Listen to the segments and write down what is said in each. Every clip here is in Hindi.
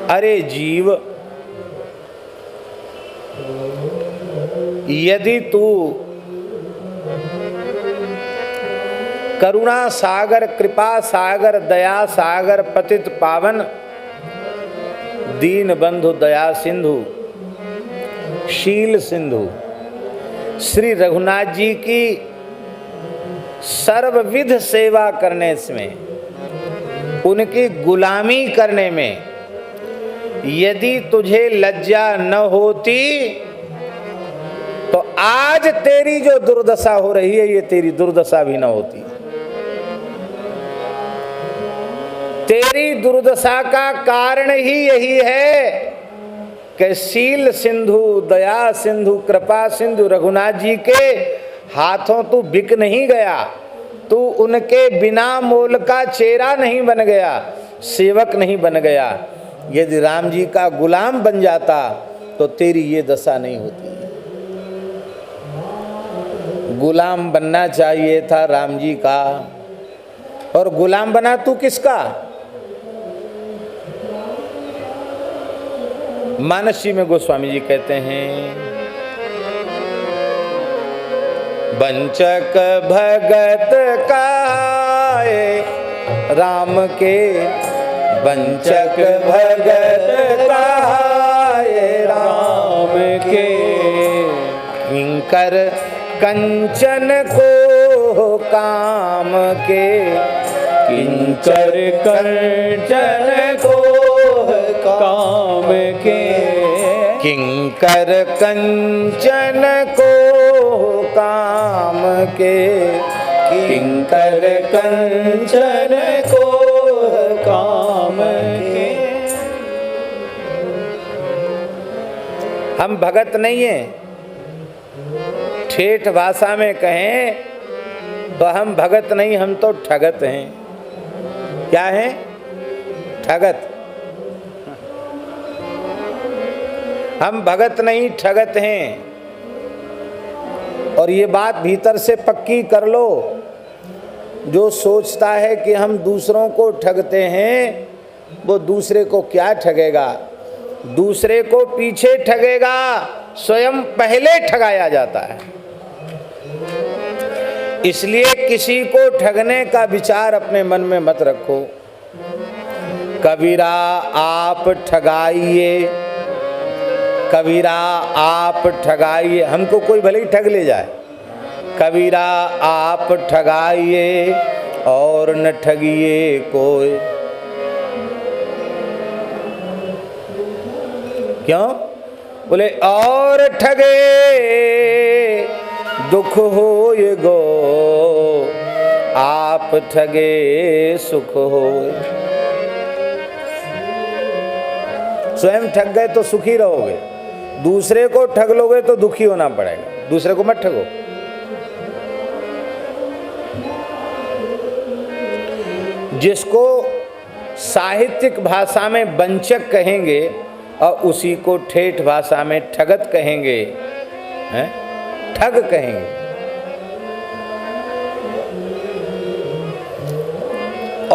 अरे जीव, यदि तू करुणा सागर, कृपा सागर, दया सागर, पतित पावन, दीन बंधु, दया सिंधु, शील सिंधु श्री रघुनाथ जी की सर्वविध सेवा करने में, उनकी गुलामी करने में यदि तुझे लज्जा न होती तो आज तेरी जो दुर्दशा हो रही है ये तेरी दुर्दशा भी न होती। तेरी दुर्दशा का कारण ही यही है कि शील सिंधु, दया सिंधु, कृपा सिंधु रघुनाथ जी के हाथों तू बिक नहीं गया, तू उनके बिना मोल का चेहरा नहीं बन गया, सेवक नहीं बन गया। यदि राम जी का गुलाम बन जाता तो तेरी ये दशा नहीं होती। गुलाम बनना चाहिए था राम जी का, और गुलाम बना तू किसका? मानसी में गोस्वामी जी कहते हैं, वंचक भगत काए राम के, वंचक भगत काए राम के, किंकर कंचन को काम के, किंकर कंचन को काम के, किंकर कंचन को काम के, किंकर कंचन को काम के। हम भगत नहीं हैं, ठेठ भाषा में कहें तो हम भगत नहीं, हम तो ठगत हैं। क्या हैं? ठगत। हम भगत नहीं, ठगत हैं। और ये बात भीतर से पक्की कर लो, जो सोचता है कि हम दूसरों को ठगते हैं वो दूसरे को क्या ठगेगा, दूसरे को पीछे ठगेगा, स्वयं पहले ठगाया जाता है। इसलिए किसी को ठगने का विचार अपने मन में मत रखो। कबीरा आप ठगाइए, कबीरा आप ठगाइए, हमको कोई भले ही ठग ले जाए, कबीरा आप ठगाइए और न ठगिए कोई। क्यों? बोले और ठगे दुख हो ये गो, आप ठगे सुख हो। स्वयं ठग गए तो सुखी रहोगे, दूसरे को ठग लोगे तो दुखी होना पड़ेगा। दूसरे को मत ठगो। जिसको साहित्यिक भाषा में वंचक कहेंगे और उसी को ठेठ भाषा में ठगत कहेंगे, हैं? ठग कहेंगे।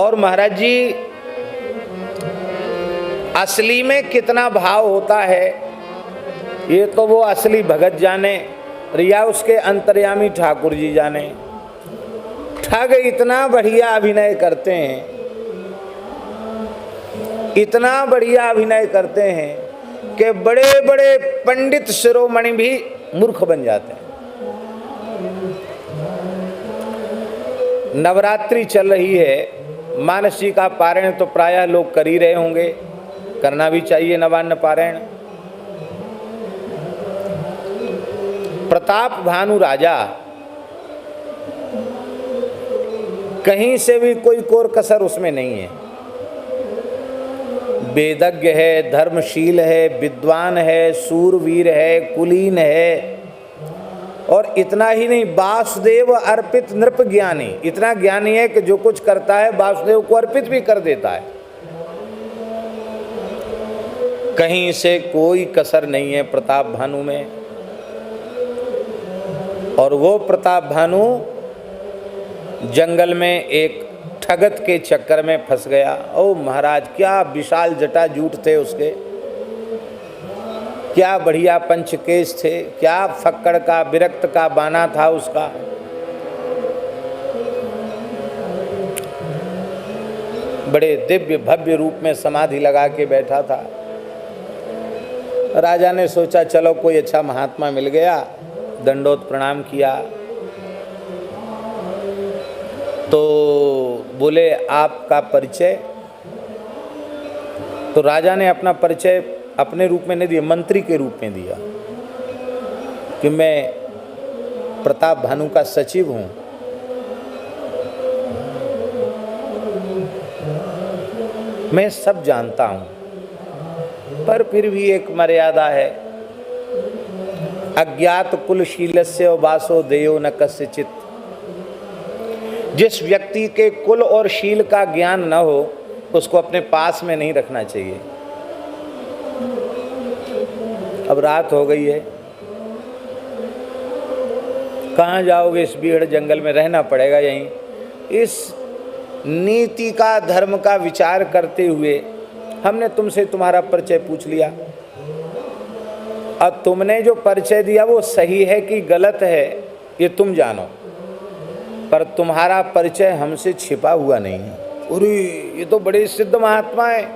और महाराज जी असली में कितना भाव होता है ये तो वो असली भगत जाने, या उसके अंतर्यामी ठाकुर जी जाने। ठग इतना बढ़िया अभिनय करते हैं, इतना बढ़िया अभिनय करते हैं कि बड़े बड़े पंडित शिरोमणि भी मूर्ख बन जाते हैं। नवरात्रि चल रही है, मानसी का पारायण तो प्रायः लोग कर ही रहे होंगे, करना भी चाहिए नवान्न पारायण। प्रताप भानु राजा कहीं से भी कोई कोर कसर उसमें नहीं है। वेदज्ञ है, धर्मशील है, विद्वान है, सूरवीर है, कुलीन है, और इतना ही नहीं, वासुदेव अर्पित नृप ज्ञानी। इतना ज्ञानी है कि जो कुछ करता है वासुदेव को अर्पित भी कर देता है। कहीं से कोई कसर नहीं है प्रताप भानु में। और वो प्रताप भानु जंगल में एक ठगत के चक्कर में फंस गया। ओ महाराज, क्या विशाल जटा जूट थे उसके, क्या बढ़िया पंचकेश थे, क्या फक्कड़ का विरक्त का बाना था उसका। बड़े दिव्य भव्य रूप में समाधि लगा के बैठा था। राजा ने सोचा चलो कोई अच्छा महात्मा मिल गया, दंडोत प्रणाम किया। तो बोले आपका परिचय। तो राजा ने अपना परिचय अपने रूप में नहीं दिया, मंत्री के रूप में दिया कि मैं प्रताप भानु का सचिव हूं। मैं सब जानता हूं, पर फिर भी एक मर्यादा है। अज्ञात कुलशीलस्य वासो देयो न कस्यचित्। जिस व्यक्ति के कुल और शील का ज्ञान न हो उसको अपने पास में नहीं रखना चाहिए। अब रात हो गई है, कहाँ जाओगे, इस भीड़ जंगल में रहना पड़ेगा यहीं। इस नीति का धर्म का विचार करते हुए हमने तुमसे तुम्हारा परिचय पूछ लिया। अब तुमने जो परिचय दिया वो सही है कि गलत है ये तुम जानो, पर तुम्हारा परिचय हमसे छिपा हुआ नहीं है। अरे ये तो बड़े सिद्ध महात्मा है,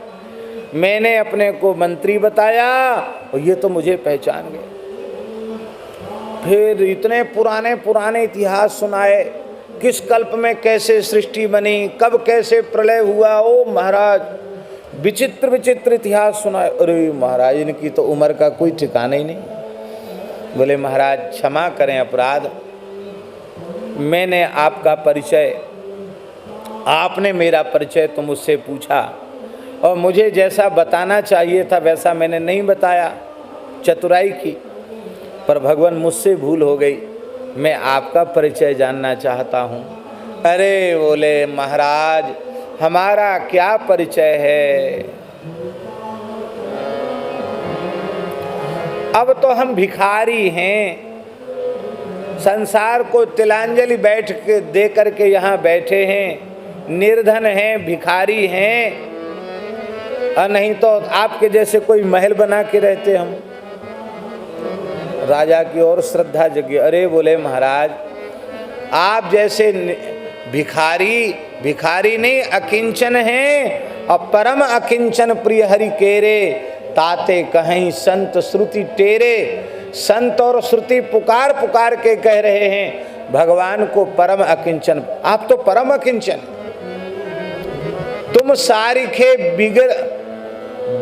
मैंने अपने को मंत्री बताया और ये तो मुझे पहचान गए। फिर इतने पुराने पुराने इतिहास सुनाए, किस कल्प में कैसे सृष्टि बनी, कब कैसे प्रलय हुआ। ओ महाराज, विचित्र विचित्र इतिहास सुनाए। अरे महाराज, इनकी तो उम्र का कोई ठिकाना ही नहीं। बोले महाराज क्षमा करें अपराध, मैंने आपका परिचय, आपने मेरा परिचय तो मुझसे पूछा और मुझे जैसा बताना चाहिए था वैसा मैंने नहीं बताया, चतुराई की, पर भगवान मुझसे भूल हो गई। मैं आपका परिचय जानना चाहता हूँ। अरे बोले महाराज, हमारा क्या परिचय है, अब तो हम भिखारी हैं, संसार को तिलांजलि बैठ के दे करके यहाँ बैठे हैं, निर्धन हैं, भिखारी हैं, और नहीं तो आपके जैसे कोई महल बना के रहते हम। राजा की ओर श्रद्धा जगी। अरे बोले महाराज, आप जैसे भिखारी नहीं अकिंचन हैं, और परम अकिंचन प्रिय हरि केरे, ताते कहीं संत श्रुति टेरे। संत और श्रुति पुकार पुकार के कह रहे हैं भगवान को परम अकिंचन। आप तो परम अकिंचन, तुम सारिखे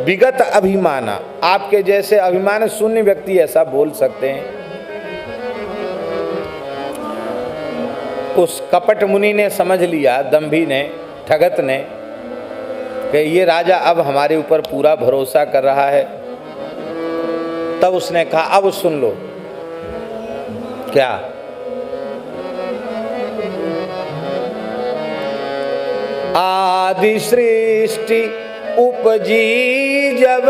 विगत अभिमाना। आपके जैसे अभिमान शून्य व्यक्ति ऐसा बोल सकते हैं। उस कपट मुनि ने समझ लिया, दंभी ने, ठगत ने, कि ये राजा अब हमारे ऊपर पूरा भरोसा कर रहा है। तब उसने कहा अब सुन लो। क्या? आदि सृष्टि उपजी जब,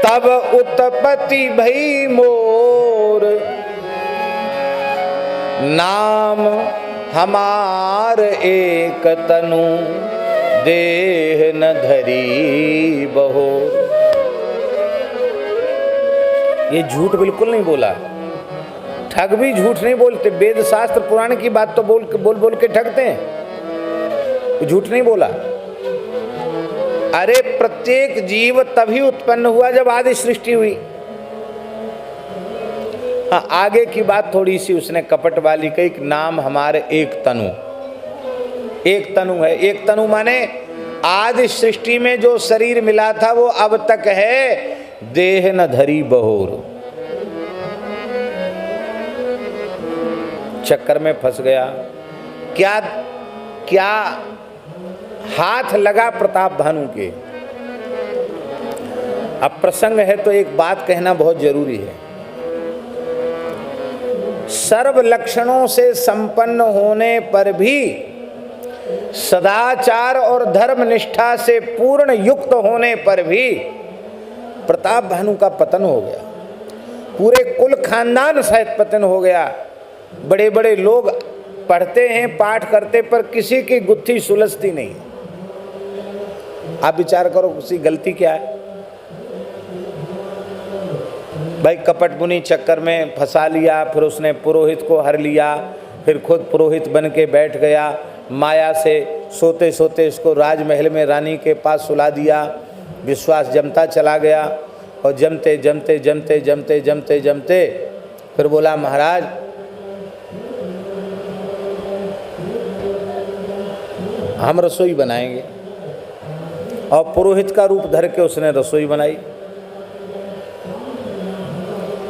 तब उत्पत्ति भई मोर, नाम हमार एक तनु, देह न धरी बहोर। ये झूठ बिल्कुल नहीं बोला, ठग भी झूठ नहीं बोलते। वेद शास्त्र पुराण की बात तो बोल के ठगते हैं, झूठ नहीं बोला। अरे प्रत्येक जीव तभी उत्पन्न हुआ जब आदि सृष्टि हुई। हाँ, आगे की बात थोड़ी सी उसने कपट वाली कही, नाम हमारे एक तनु। एक तनु है, एक तनु माने आदि सृष्टि में जो शरीर मिला था वो अब तक है, देह न धरी बहोर। चक्कर में फंस गया। क्या क्या हाथ लगा प्रताप भानु के। अब प्रसंग है तो एक बात कहना बहुत जरूरी है। सर्व लक्षणों से संपन्न होने पर भी, सदाचार और धर्म निष्ठा से पूर्ण युक्त होने पर भी प्रताप भानु का पतन हो गया। पूरे कुल खानदान सहित पतन हो गया। बड़े बड़े लोग पढ़ते हैं, पाठ करते, पर किसी की गुत्थी सुलझती नहीं। आप विचार करो उसकी गलती क्या है भाई? कपट मुनि चक्कर में फंसा लिया, फिर उसने पुरोहित को हर लिया, फिर खुद पुरोहित बन के बैठ गया, माया से सोते सोते इसको राजमहल में रानी के पास सुला दिया। विश्वास जमता चला गया और जमते जमते जमते जमते जमते जमते फिर बोला महाराज हम रसोई बनाएंगे, और पुरोहित का रूप धर के उसने रसोई बनाई।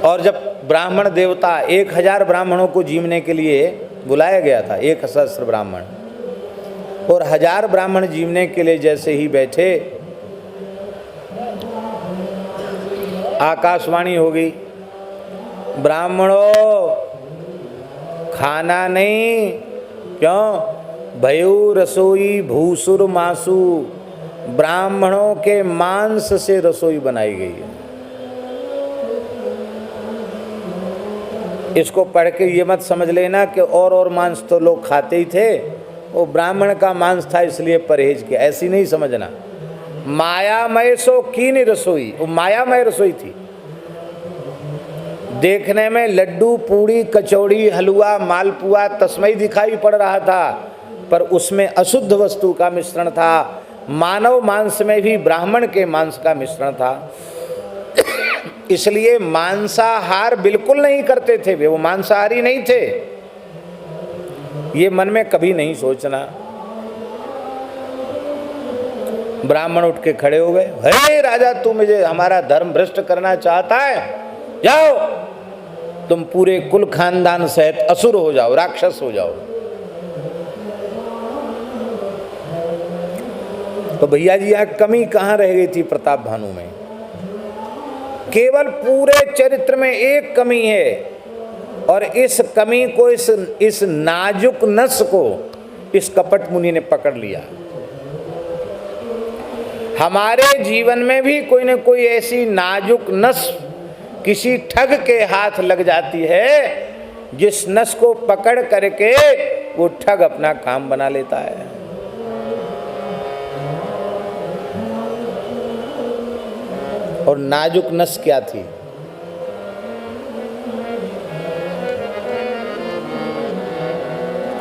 और जब ब्राह्मण देवता 1000 ब्राह्मणों को जीवने के लिए बुलाया गया था, 1000 ब्राह्मण, और 1000 ब्राह्मण जीवने के लिए जैसे ही बैठे, आकाशवाणी हो गई, ब्राह्मणों खाना नहीं, क्यों? भयु रसोई भूसुर मासु, ब्राह्मणों के मांस से रसोई बनाई गई है। इसको पढ़ के ये मत समझ लेना कि और मांस तो लोग खाते ही थे, वो ब्राह्मण का मांस था इसलिए परहेज किया, ऐसी नहीं समझना। मायामय सो कीन रसोई, वो मायामय रसोई थी। देखने में लड्डू, पूड़ी, कचौड़ी, हलवा, मालपुआ, तस्मई दिखाई पड़ रहा था, पर उसमें अशुद्ध वस्तु का मिश्रण था। मानव मांस में भी ब्राह्मण के मांस का मिश्रण था, इसलिए मांसाहार बिल्कुल नहीं करते थे वे, वो मांसाहारी नहीं थे। ये मन में कभी नहीं सोचना। ब्राह्मण उठ के खड़े हो गए, हे राजा, तू मुझे हमारा धर्म भ्रष्ट करना चाहता है? जाओ, तुम पूरे कुल खानदान सहित असुर हो जाओ, राक्षस हो जाओ। तो भैया जी यहाँ कमी कहाँ रह गई थी प्रताप भानु में? केवल पूरे चरित्र में एक कमी है, और इस कमी को, इस नाजुक नस को इस कपट मुनि ने पकड़ लिया। हमारे जीवन में भी कोई न कोई ऐसी नाजुक नस किसी ठग के हाथ लग जाती है, जिस नस को पकड़ करके वो ठग अपना काम बना लेता है। और नाजुक नस क्या थी?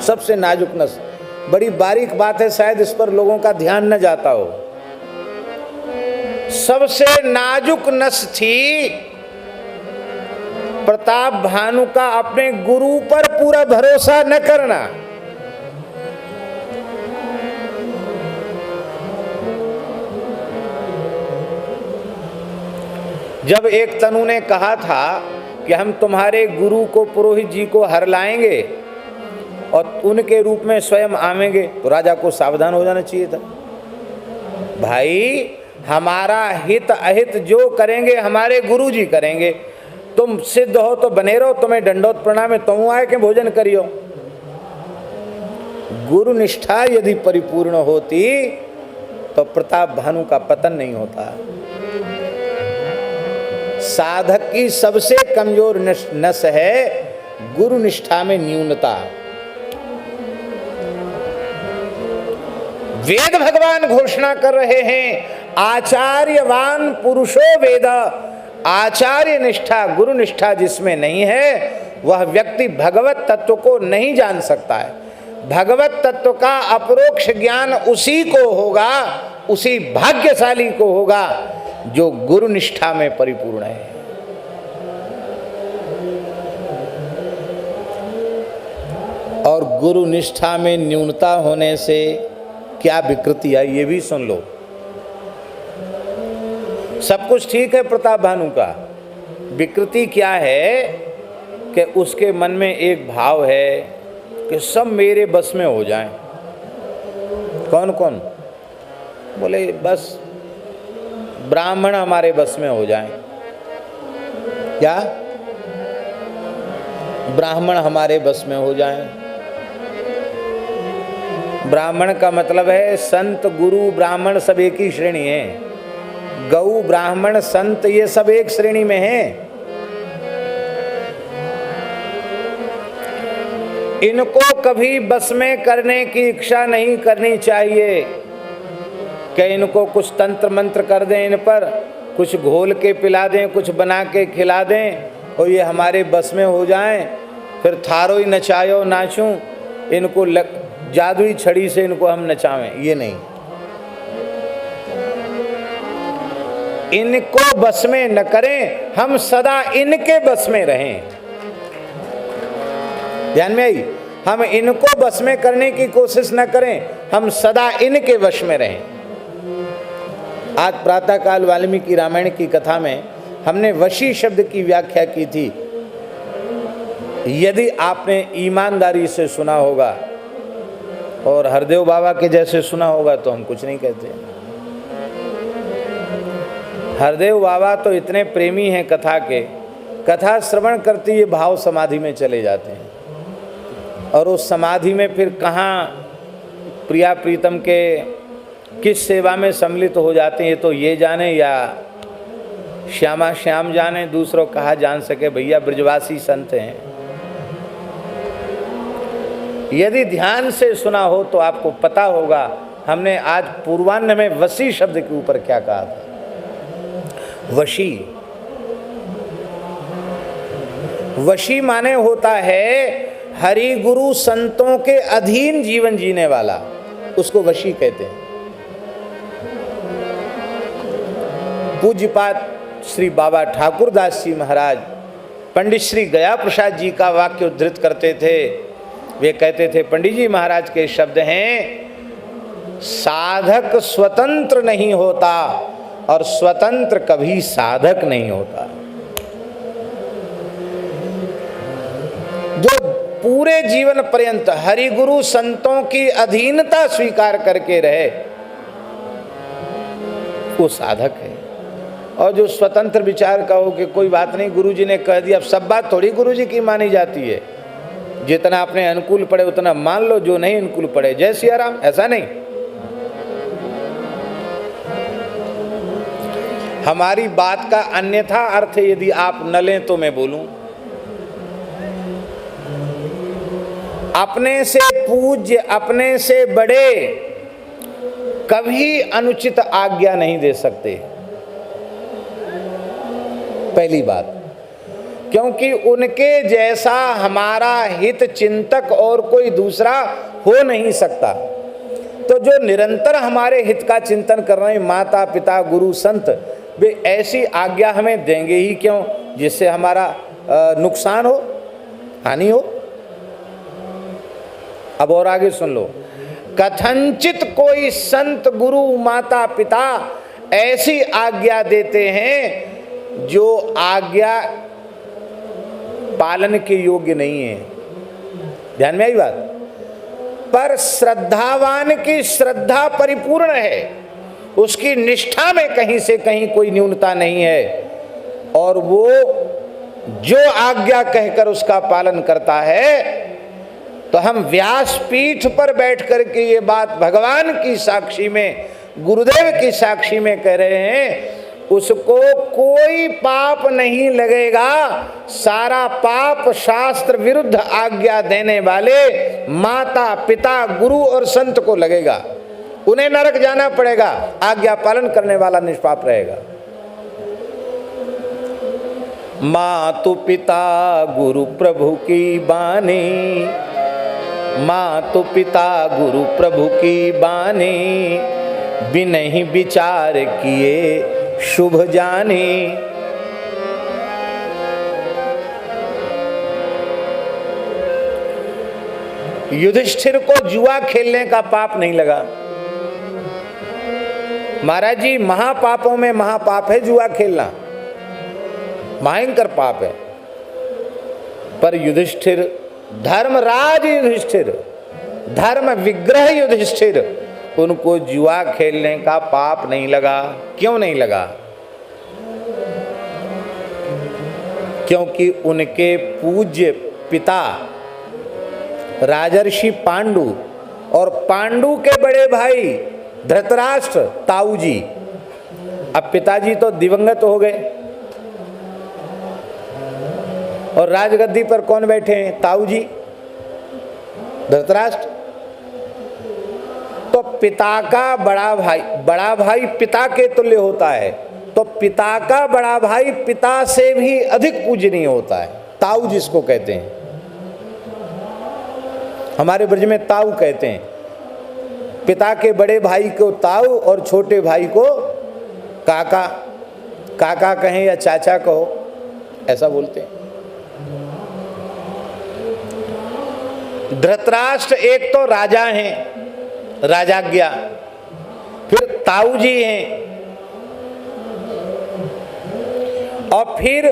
सबसे नाजुक नस, बड़ी बारीक बात है, शायद इस पर लोगों का ध्यान न जाता हो। सबसे नाजुक नस थी प्रताप भानु का अपने गुरु पर पूरा भरोसा न करना। जब एक तनु ने कहा था कि हम तुम्हारे गुरु को, पुरोहित जी को हर लाएंगे और उनके रूप में स्वयं आवेंगे, तो राजा को सावधान हो जाना चाहिए था। भाई, हमारा हित अहित जो करेंगे हमारे गुरु जी करेंगे। तुम सिद्ध हो तो बने रहो, तुम्हें दंडोत प्रणाम, तुम आए के भोजन करियो। गुरु निष्ठा यदि परिपूर्ण होती तो प्रताप भानु का पतन नहीं होता। साधक की सबसे कमजोर नस है गुरु निष्ठा में न्यूनता। वेद भगवान घोषणा कर रहे हैं, आचार्यवान पुरुषो वेद। आचार्य निष्ठा, गुरु निष्ठा जिसमें नहीं है, वह व्यक्ति भगवत तत्व को नहीं जान सकता है। भगवत तत्व का अपरोक्ष ज्ञान उसी को होगा, उसी भाग्यशाली को होगा जो गुरु निष्ठा में परिपूर्ण है। और गुरु निष्ठा में न्यूनता होने से क्या विकृति है, ये भी सुन लो। सब कुछ ठीक है प्रताप भानु का, विकृति क्या है कि उसके मन में एक भाव है कि सब मेरे बस में हो जाएं। कौन कौन? बोले बस ब्राह्मण हमारे बस में हो जाएं। क्या? ब्राह्मण हमारे बस में हो जाएं। ब्राह्मण का मतलब है संत, गुरु, ब्राह्मण सब एक ही श्रेणी है। गौ, ब्राह्मण, संत ये सब एक श्रेणी में हैं। इनको कभी बस में करने की इच्छा नहीं करनी चाहिए कि इनको कुछ तंत्र मंत्र कर दें, इन पर कुछ घोल के पिला दें, कुछ बना के खिला दें और ये हमारे बस में हो जाएं, फिर थारो ही नचायो नाचूं, इनको जादुई छड़ी से इनको हम नचावें। ये नहीं, इनको बस में न करें, हम सदा इनके बस में रहें। ध्यान में आई, हम इनको बस में करने की कोशिश न करें, हम सदा इनके वश में रहें। आज प्रातःकाल वाल्मीकि रामायण की कथा में हमने वशी शब्द की व्याख्या की थी। यदि आपने ईमानदारी से सुना होगा और हरदेव बाबा के जैसे सुना होगा तो हम कुछ नहीं कहते। हरदेव बाबा तो इतने प्रेमी हैं कथा के, कथा श्रवण करते ये भाव समाधि में चले जाते हैं और उस समाधि में फिर कहाँ प्रिया प्रीतम के किस सेवा में सम्मिलित हो जाते हैं, ये तो ये जाने या श्यामा श्याम जाने, दूसरों कहा जान सके। भैया ब्रजवासी संत हैं, यदि ध्यान से सुना हो तो आपको पता होगा हमने आज पूर्वान्ह में वशी शब्द के ऊपर क्या कहा था। वशी, वशी माने होता है हरि गुरु संतों के अधीन जीवन जीने वाला, उसको वशी कहते हैं। पूज्यपाद श्री बाबा ठाकुरदास जी महाराज पंडित श्री गया प्रसाद जी का वाक्य उद्धृत करते थे। वे कहते थे, पंडित जी महाराज के शब्द हैं, साधक स्वतंत्र नहीं होता और स्वतंत्र कभी साधक नहीं होता। जो पूरे जीवन पर्यंत हरि गुरु संतों की अधीनता स्वीकार करके रहे वो साधक है। और जो स्वतंत्र विचार का हो कि कोई बात नहीं गुरुजी ने कह दिया, अब सब बात थोड़ी गुरुजी की मानी जाती है, जितना अपने अनुकूल पड़े उतना मान लो, जो नहीं अनुकूल पड़े जय सिया राम, ऐसा नहीं। हमारी बात का अन्यथा अर्थ यदि आप न लें तो मैं बोलूं, अपने से पूज्य अपने से बड़े कभी अनुचित आज्ञा नहीं दे सकते, पहली बात, क्योंकि उनके जैसा हमारा हित चिंतक और कोई दूसरा हो नहीं सकता। तो जो निरंतर हमारे हित का चिंतन कर रहे हैं माता पिता गुरु संत, वे ऐसी आज्ञा हमें देंगे ही क्यों जिससे हमारा नुकसान हो, हानि हो। अब और आगे सुन लो, कथनचित कोई संत गुरु माता पिता ऐसी आज्ञा देते हैं जो आज्ञा पालन के योग्य नहीं है। ध्यान में आई बात। पर श्रद्धावान की श्रद्धा परिपूर्ण है, उसकी निष्ठा में कहीं से कहीं कोई न्यूनता नहीं है और वो जो आज्ञा कहकर उसका पालन करता है। तो हम व्यासपीठ पर बैठ करके ये बात भगवान की साक्षी में, गुरुदेव की साक्षी में कह रहे हैं, उसको कोई पाप नहीं लगेगा। सारा पाप शास्त्र विरुद्ध आज्ञा देने वाले माता पिता गुरु और संत को लगेगा। उन्हें नरक जाना पड़ेगा, आज्ञा पालन करने वाला निष्पाप रहेगा। मातु पिता गुरु प्रभु की बानी, मातु पिता गुरु प्रभु की बानी, बिनहि विचार किए शुभ जाने। युधिष्ठिर को जुआ खेलने का पाप नहीं लगा। महाराज जी, महापापों में महापाप है जुआ खेलना, भयंकर पाप है। पर युधिष्ठिर, धर्मराज युधिष्ठिर, धर्म विग्रह युधिष्ठिर, उनको जुआ खेलने का पाप नहीं लगा। क्यों नहीं लगा? क्योंकि उनके पूज्य पिता राजर्षि पांडु और पांडु के बड़े भाई धृतराष्ट्र ताऊ जी, अब पिताजी तो दिवंगत हो गए और राजगद्दी पर कौन बैठे हैं? ताऊ जी। धृतराष्ट्र। तो पिता का बड़ा भाई पिता के तुल्य होता है, तो पिता का बड़ा भाई पिता से भी अधिक पूजनीय होता है। ताऊ जिसको कहते हैं, हमारे ब्रज में ताऊ कहते हैं। पिता के बड़े भाई को ताऊ और छोटे भाई को काका, काका कहें या चाचा कहो, ऐसा बोलते हैं। धृतराष्ट्र एक तो राजा हैं, राजाज्ञा, फिर ताऊ जी हैं, और फिर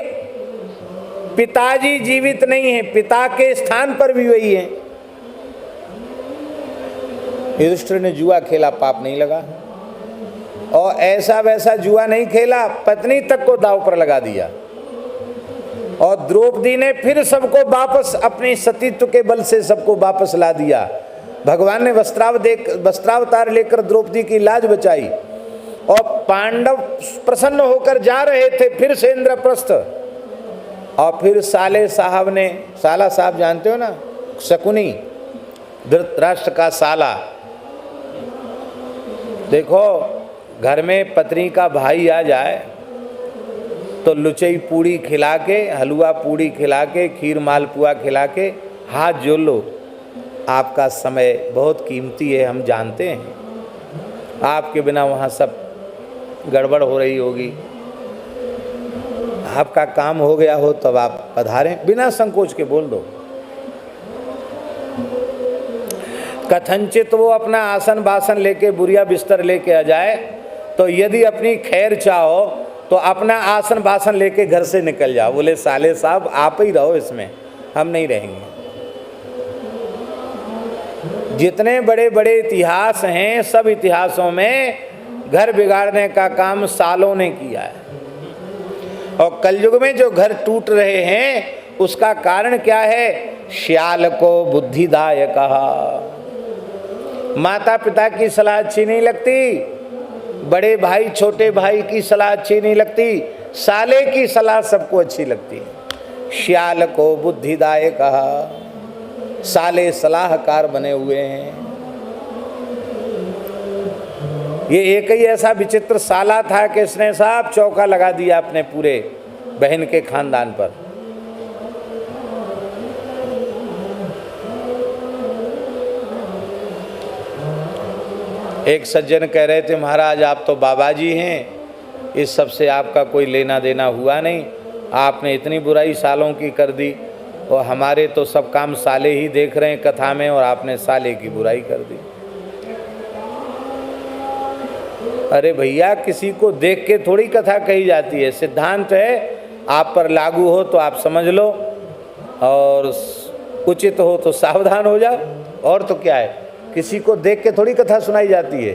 पिताजी जीवित नहीं हैं, पिता के स्थान पर भी वही हैं। युधिष्ठिर ने जुआ खेला, पाप नहीं लगा, और ऐसा वैसा जुआ नहीं खेला, पत्नी तक को दांव पर लगा दिया। और द्रौपदी ने फिर सबको वापस अपने सतीत्व के बल से सबको वापस ला दिया। भगवान ने वस्त्रावतार लेकर द्रौपदी की लाज बचाई, और पांडव प्रसन्न होकर जा रहे थे फिर से इंद्रप्रस्थ, और फिर साले साहब ने, साला साहब जानते हो ना, शकुनी, धृतराष्ट्र का साला। देखो घर में पत्नी का भाई आ जाए तो लुचई पूड़ी खिला के, हलवा पूड़ी खिला के, खीर मालपुआ खिला के हाथ जोड़ लो। आपका समय बहुत कीमती है, हम जानते हैं, आपके बिना वहाँ सब गड़बड़ हो रही होगी, आपका काम हो गया हो तब आप पधारें, बिना संकोच के बोल दो। कथनचित वो अपना आसन बासन लेके, बुरिया बिस्तर लेके आ जाए, तो यदि अपनी खैर चाहो तो अपना आसन बासन लेके घर से निकल जाओ। बोले साले साहब आप ही रहो इसमें, हम नहीं रहेंगे। जितने बड़े बड़े इतिहास हैं, सब इतिहासों में घर बिगाड़ने का काम सालों ने किया है, और कलयुग में जो घर टूट रहे हैं उसका कारण क्या है? श्याल को बुद्धिदाय कहा। माता पिता की सलाह अच्छी नहीं लगती, बड़े भाई छोटे भाई की सलाह अच्छी नहीं लगती, साले की सलाह सबको अच्छी लगती है। श्याल को बुद्धिदाय कहा, साले सलाहकार बने हुए हैं। ये एक ही ऐसा विचित्र साला था कि इसने साहब चौका लगा दिया अपने पूरे बहन के खानदान पर। एक सज्जन कह रहे थे, महाराज आप तो बाबा जी हैं, इस सब से आपका कोई लेना देना हुआ नहीं, आपने इतनी बुराई सालों की कर दी, और हमारे तो सब काम साले ही देख रहे हैं कथा में, और आपने साले की बुराई कर दी। अरे भैया, किसी को देख के थोड़ी कथा कही जाती है, सिद्धांत है, आप पर लागू हो तो आप समझ लो, और उचित हो तो सावधान हो जाओ, और तो क्या है, किसी को देख के थोड़ी कथा सुनाई जाती है।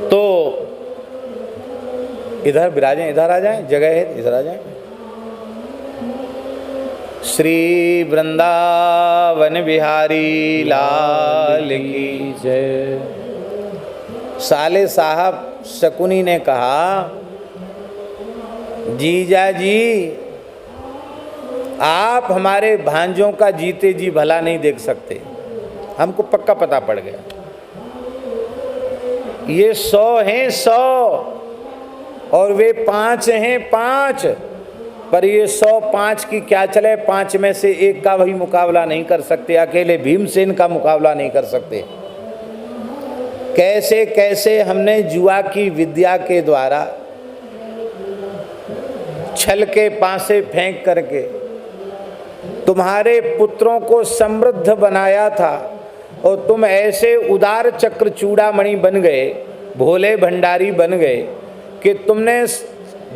तो इधर विराजें, इधर आ जाएं, जगह है, इधर आ जाएं। श्री वृंदावन बिहारी लाल की जय। साले साहब शकुनी ने कहा, जीजा जी आप हमारे भांजों का जीते जी भला नहीं देख सकते, हमको पक्का पता पड़ गया। ये 100 हैं 100, और वे 5 हैं 5, पर ये 105 की क्या चले, 5 में से एक का भी मुकाबला नहीं कर सकते, अकेले भीमसेन का मुकाबला नहीं कर सकते। कैसे कैसे हमने जुआ की विद्या के द्वारा छल के पासे फेंक करके तुम्हारे पुत्रों को समृद्ध बनाया था, और तुम ऐसे उदार चक्र चूड़ामणि बन गए, भोले भंडारी बन गए कि तुमने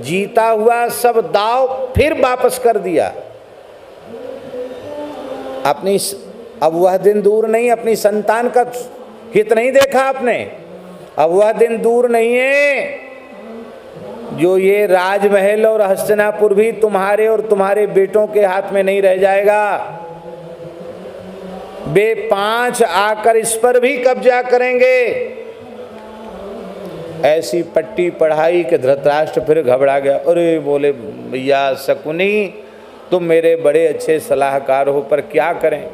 जीता हुआ सब दाव फिर वापस कर दिया। अपनी, अब वह दिन दूर नहीं, अपनी संतान का हित नहीं देखा आपने, अब वह दिन दूर नहीं है जो ये राजमहल और हस्तिनापुर भी तुम्हारे और तुम्हारे बेटों के हाथ में नहीं रह जाएगा। वे 5 आकर इस पर भी कब्जा करेंगे। ऐसी पट्टी पढ़ाई कि धृतराष्ट्र फिर घबरा गया। अरे बोले भैया शकुनी, तुम मेरे बड़े अच्छे सलाहकार हो, पर क्या करें,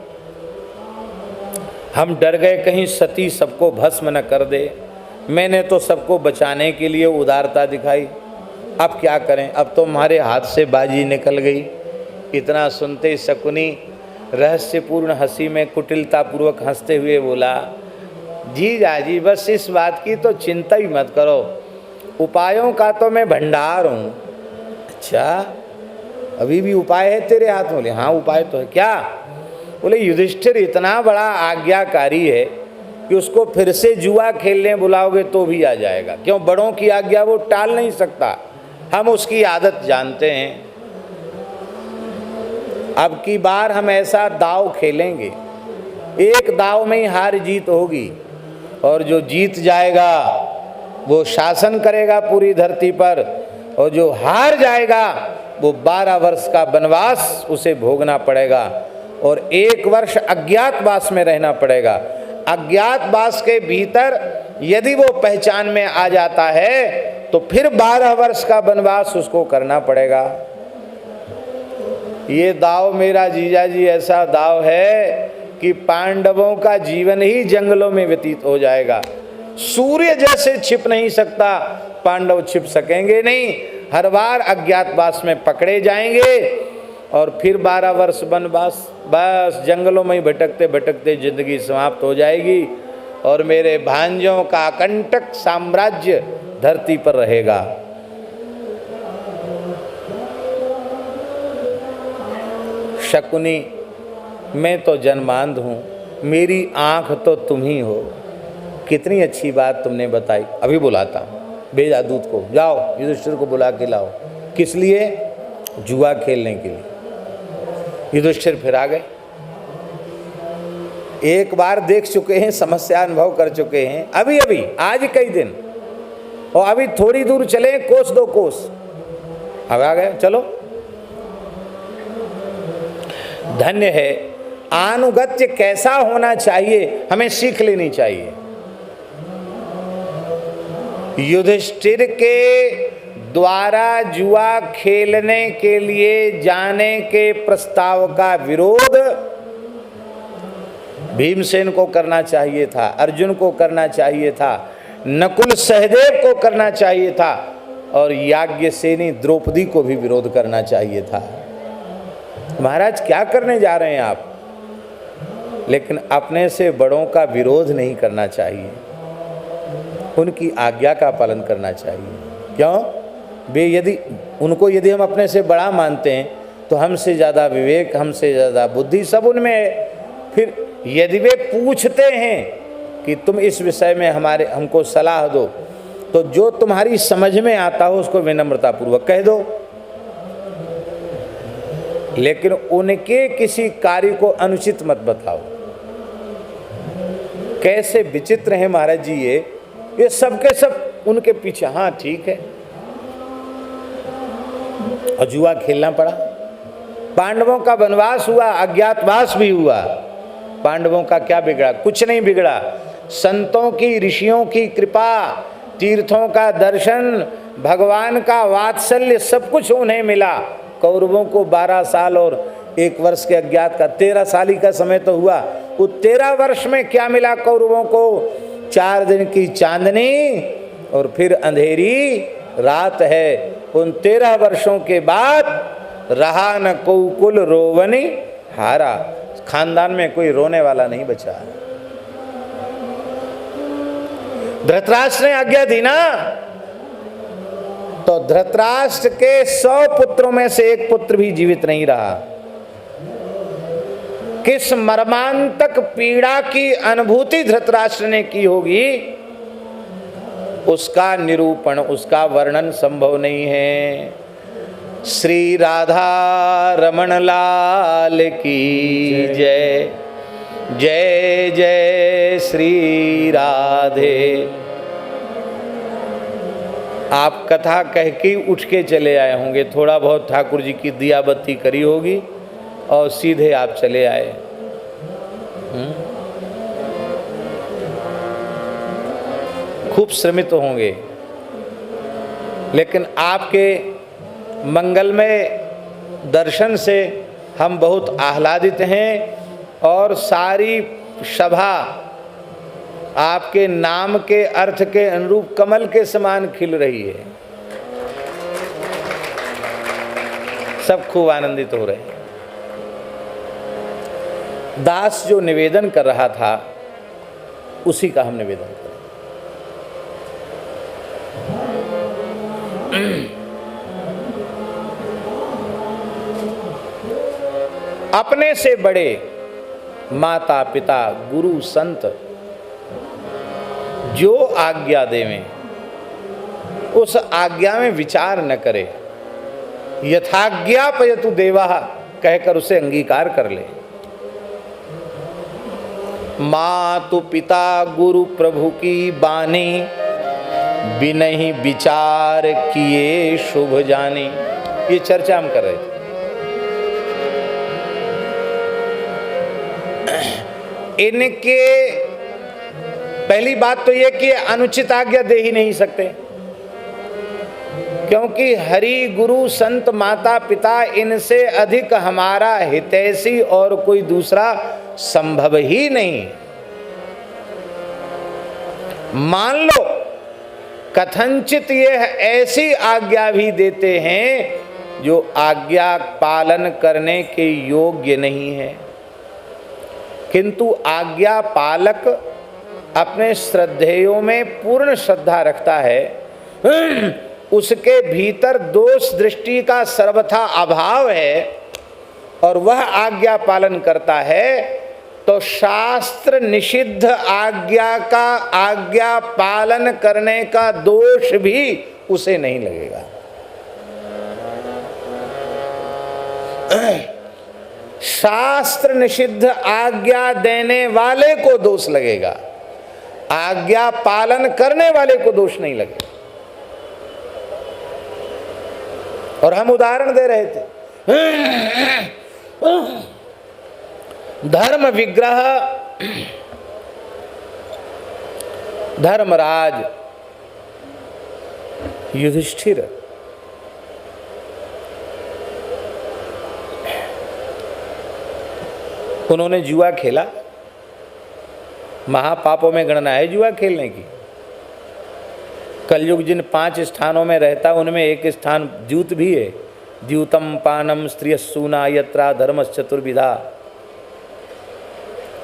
हम डर गए कहीं सती सबको भस्म न कर दे। मैंने तो सबको बचाने के लिए उदारता दिखाई, अब क्या करें, अब तो हमारे हाथ से बाजी निकल गई। इतना सुनते शकुनी रहस्यपूर्ण हंसी में कुटिलतापूर्वक हंसते हुए बोला, जी बस इस बात की तो चिंता ही मत करो, उपायों का तो मैं भंडार हूँ। अच्छा, अभी भी उपाय है तेरे हाथ में? बोले हाँ उपाय तो है। क्या? बोले युधिष्ठिर इतना बड़ा आज्ञाकारी है कि उसको फिर से जुआ खेलने बुलाओगे तो भी आ जाएगा। क्यों? बड़ों की आज्ञा वो टाल नहीं सकता, हम उसकी आदत जानते हैं। अब की बार हम ऐसा दाव खेलेंगे, एक दाव में ही हार जीत होगी, और जो जीत जाएगा वो शासन करेगा पूरी धरती पर, और जो हार जाएगा वो 12 वर्ष का वनवास उसे भोगना पड़ेगा, और 1 वर्ष अज्ञातवास में रहना पड़ेगा। अज्ञातवास के भीतर यदि वो पहचान में आ जाता है तो फिर 12 वर्ष का वनवास उसको करना पड़ेगा। ये दाव मेरा जीजाजी ऐसा दाव है कि पांडवों का जीवन ही जंगलों में व्यतीत हो जाएगा। सूर्य जैसे छिप नहीं सकता, पांडव छिप सकेंगे नहीं, हर बार अज्ञातवास में पकड़े जाएंगे और फिर 12 वर्ष वनवास, बस जंगलों में ही भटकते भटकते जिंदगी समाप्त हो जाएगी, और मेरे भांजों का अकंटक साम्राज्य धरती पर रहेगा। शकुनी, मैं तो जन्मांध हूँ, मेरी आँख तो तुम ही हो। कितनी अच्छी बात तुमने बताई, अभी बुलाता हूँ, भेजा दूत को, जाओ युधिष्ठिर को बुला के लाओ। किस लिए? जुआ खेलने के लिए। युधिष्ठिर फिर आ गए, एक बार देख चुके हैं, समस्या अनुभव कर चुके हैं, अभी अभी आज कई दिन, और अभी थोड़ी दूर चले, कोस 2 कोस, अब आ गए। चलो, धन्य है, आनुगत्य कैसा होना चाहिए हमें सीख लेनी चाहिए। युधिष्ठिर के द्वारा जुआ खेलने के लिए जाने के प्रस्ताव का विरोध भीमसेन को करना चाहिए था, अर्जुन को करना चाहिए था, नकुल सहदेव को करना चाहिए था, और याज्ञसेनी द्रौपदी को भी विरोध करना चाहिए था। महाराज क्या करने जा रहे हैं आप? लेकिन अपने से बड़ों का विरोध नहीं करना चाहिए, उनकी आज्ञा का पालन करना चाहिए। क्यों? वे यदि उनको यदि हम अपने से बड़ा मानते हैं तो हमसे ज़्यादा विवेक, हमसे ज़्यादा बुद्धि सब उनमें है। फिर यदि वे पूछते हैं कि तुम इस विषय में हमको सलाह दो, तो जो तुम्हारी समझ में आता हो उसको विनम्रतापूर्वक कह दो, लेकिन उनके किसी कार्य को अनुचित मत बताओ। कैसे विचित्र हैं महाराज जी ये सब के सब उनके पीछे, हाँ ठीक है, और जुआ खेलना पड़ा। पांडवों का वनवास हुआ, अज्ञातवास भी हुआ, पांडवों का क्या बिगड़ा? कुछ नहीं बिगड़ा। संतों की, ऋषियों की कृपा, तीर्थों का दर्शन, भगवान का वात्सल्य, सब कुछ उन्हें मिला। कौरवों को 12 साल और 1 वर्ष के अज्ञात का 13 साल ही का समय तो हुआ। वो 13 वर्ष में क्या मिला कौरवों को? 4 दिन की चांदनी और फिर अंधेरी रात है। उन 13 वर्षों के बाद रहा न कुल रोवनी हारा, खानदान में कोई रोने वाला नहीं बचा। धृतराष्ट्र ने आज्ञा दी ना, तो धृतराष्ट्र के 100 पुत्रों में से 1 पुत्र भी जीवित नहीं रहा। किस मर्मांतक पीड़ा की अनुभूति धृतराष्ट्र ने की होगी, उसका निरूपण, उसका वर्णन संभव नहीं है। श्री राधा रमण लाल की जय, जय जय श्री राधे। आप कथा कह के उठ के चले आए होंगे, थोड़ा बहुत ठाकुर जी की दिया बत्ती करी होगी और सीधे आप चले आए। खूब श्रमित होंगे। लेकिन आपके मंगलमय दर्शन से हम बहुत आह्लादित हैं और सारी सभा आपके नाम के अर्थ के अनुरूप कमल के समान खिल रही है। सब खूब आनंदित हो रहे हैं। दास जो निवेदन कर रहा था उसी का हम निवेदन करें। अपने से बड़े माता पिता गुरु संत जो आज्ञा देवें उस आज्ञा में विचार न करे, यथाज्ञापयतु देवा कहकर उसे अंगीकार कर ले। मातु पिता गुरु प्रभु की बानी बिनहि विचार किए शुभ जानी। ये चर्चा हम कर रहे थे। इनके पहली बात तो ये कि अनुचित आज्ञा दे ही नहीं सकते, क्योंकि हरि गुरु संत माता पिता इनसे अधिक हमारा हितैषी और कोई दूसरा संभव ही नहीं। मान लो कथनचित ये ऐसी आज्ञा भी देते हैं जो आज्ञा पालन करने के योग्य नहीं है, किंतु आज्ञा पालक अपने श्रद्धेयों में पूर्ण श्रद्धा रखता है, उसके भीतर दोष दृष्टि का सर्वथा अभाव है और वह आज्ञा पालन करता है, तो शास्त्र निषिद्ध आज्ञा का आज्ञा पालन करने का दोष भी उसे नहीं लगेगा। शास्त्र निषिद्ध आज्ञा देने वाले को दोष लगेगा, आज्ञा पालन करने वाले को दोष नहीं लगेगा। और हम उदाहरण दे रहे थे, धर्म विग्रह धर्मराज युधिष्ठिर उन्होंने जुआ खेला। महापापों में गणना है जुआ खेलने की। कलयुग जिन 5 स्थानों में रहता उनमें एक स्थान द्यूत भी है। द्यूतम पानम स्त्रियसूना यत्रा धर्मश्चतुर्विधा,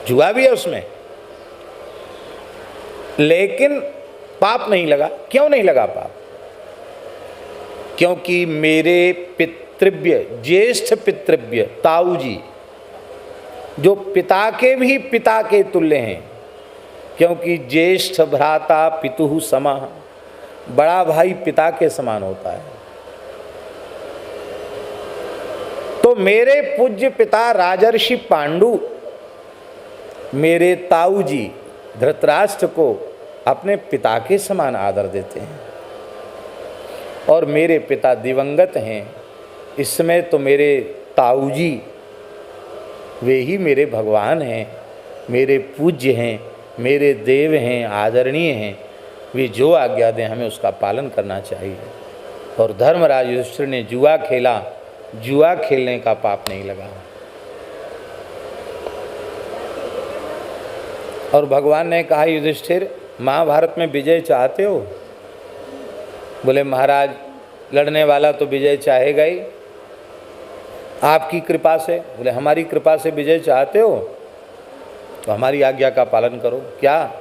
जुआ भी है उसमें। लेकिन पाप नहीं लगा। क्यों नहीं लगा पाप? क्योंकि मेरे पितृव्य ज्येष्ठ पितृव्य ताऊ जी जो पिता के भी पिता के तुल्य हैं, क्योंकि ज्येष्ठ भ्राता पितुः समः, बड़ा भाई पिता के समान होता है। तो मेरे पूज्य पिता राजर्षि पांडु मेरे ताऊ जी धृतराष्ट्र को अपने पिता के समान आदर देते हैं, और मेरे पिता दिवंगत हैं। इसमें तो मेरे ताऊ जी वे ही मेरे भगवान हैं, मेरे पूज्य हैं, मेरे देव हैं, आदरणीय हैं। वे जो आज्ञा दें हमें उसका पालन करना चाहिए। और धर्मराज युधिष्ठिर ने जुआ खेला, जुआ खेलने का पाप नहीं लगा। और भगवान ने कहा, युधिष्ठिर महाभारत में विजय चाहते हो? बोले महाराज लड़ने वाला तो विजय चाहेगा ही, आपकी कृपा से। बोले हमारी कृपा से विजय चाहते हो तो हमारी आज्ञा का पालन करो। क्या?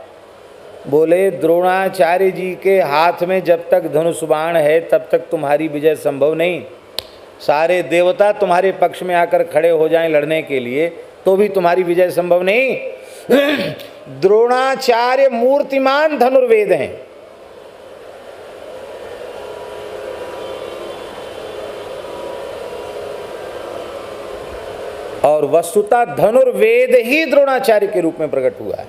बोले द्रोणाचार्य जी के हाथ में जब तक धनुष बाण है तब तक तुम्हारी विजय संभव नहीं। सारे देवता तुम्हारे पक्ष में आकर खड़े हो जाएं लड़ने के लिए तो भी तुम्हारी विजय संभव नहीं। द्रोणाचार्य मूर्तिमान धनुर्वेद हैं। और वस्तुतः धनुर्वेद ही द्रोणाचार्य के रूप में प्रकट हुआ है।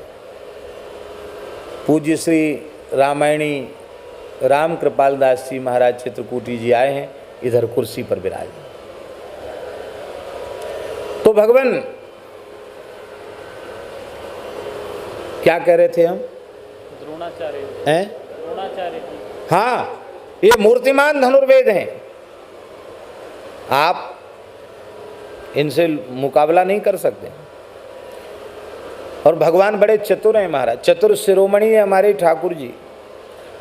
पूज्य श्री रामायणी राम कृपाल दास जी महाराज चित्रकूटी जी आए हैं, इधर कुर्सी पर विराजे। तो भगवान क्या कह रहे थे हम? द्रोणाचार्य हैं? द्रोणाचार्य। हाँ, ये मूर्तिमान धनुर्वेद हैं, आप इनसे मुकाबला नहीं कर सकते। और भगवान बड़े चतुर हैं महाराज, चतुर शिरोमणि है हमारे ठाकुर जी।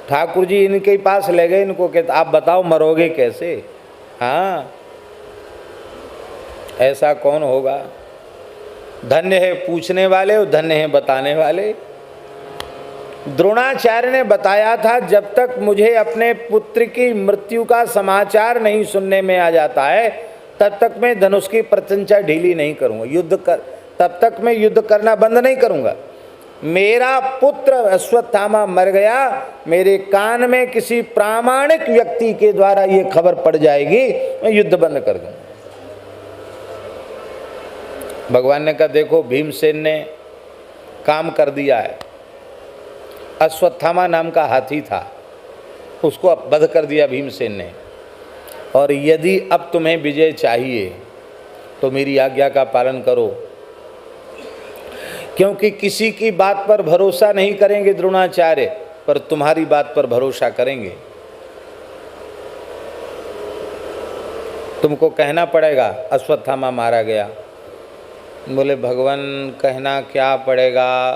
ठाकुर जी इनके पास ले गए, इनको कहते आप बताओ मरोगे कैसे। हाँ, ऐसा कौन होगा। धन्य है पूछने वाले और धन्य है बताने वाले। द्रोणाचार्य ने बताया था, जब तक मुझे अपने पुत्र की मृत्यु का समाचार नहीं सुनने में आ जाता है तब तक मैं धनुष की प्रत्यंचा ढीली नहीं करूंगा, तब तक मैं युद्ध करना बंद नहीं करूंगा। मेरा पुत्र अश्वत्थामा मर गया, मेरे कान में किसी प्रामाणिक व्यक्ति के द्वारा ये खबर पड़ जाएगी, मैं युद्ध बंद कर दूंगा। भगवान ने कहा देखो भीमसेन ने काम कर दिया है। अश्वत्थामा नाम का हाथी था, उसको वध कर दिया भीमसेन ने। और यदि अब तुम्हें विजय चाहिए तो मेरी आज्ञा का पालन करो, क्योंकि किसी की बात पर भरोसा नहीं करेंगे द्रोणाचार्य, पर तुम्हारी बात पर भरोसा करेंगे। तुमको कहना पड़ेगा अश्वत्थामा मारा गया। बोले भगवान कहना क्या पड़ेगा,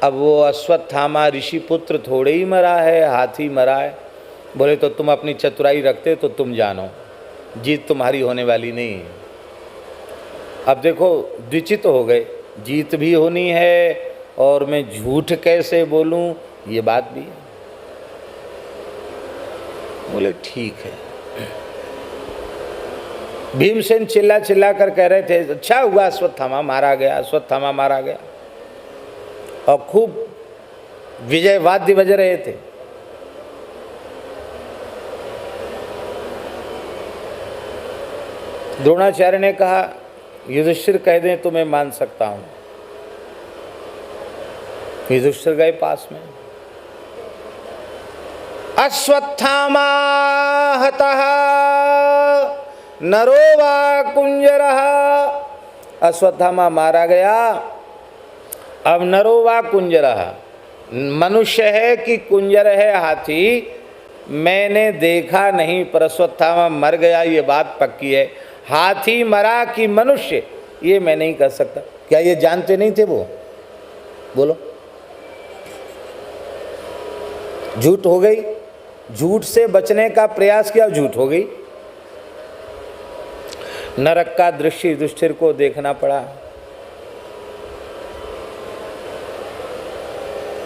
अब वो अश्वत्थामा ऋषि पुत्र थोड़े ही मरा है, हाथी मरा है। बोले तो तुम अपनी चतुराई रखते तो तुम जानो, जीत तुम्हारी होने वाली नहीं है। अब देखो द्विचित हो गए, जीत भी होनी है और मैं झूठ कैसे बोलूं, ये बात भी है। बोले ठीक है। भीमसेन चिल्ला चिल्ला कर कह रहे थे अच्छा हुआ अश्वत्थामा मारा गया, अश्वत्थामा मारा गया, और खूब विजय वाद्य बज रहे थे। द्रोणाचार्य ने कहा युधिष्ठिर कह दें तो मैं मान सकता हूं। युधिष्ठिर गए पास में, अश्वत्थामा हतः नरो वा कुंजरः, अश्वत्थामा मारा गया। अब नरो वा कुंजरः, मनुष्य है कि कुंजर है हाथी, मैंने देखा नहीं, पर अश्वत्थामा मर गया ये बात पक्की है। हाथी मरा कि मनुष्य ये मैं नहीं कर सकता। क्या ये जानते नहीं थे वो? बोलो, झूठ हो गई, झूठ से बचने का प्रयास किया, झूठ हो गई। नरक का दृश्य युधिष्ठिर को देखना पड़ा।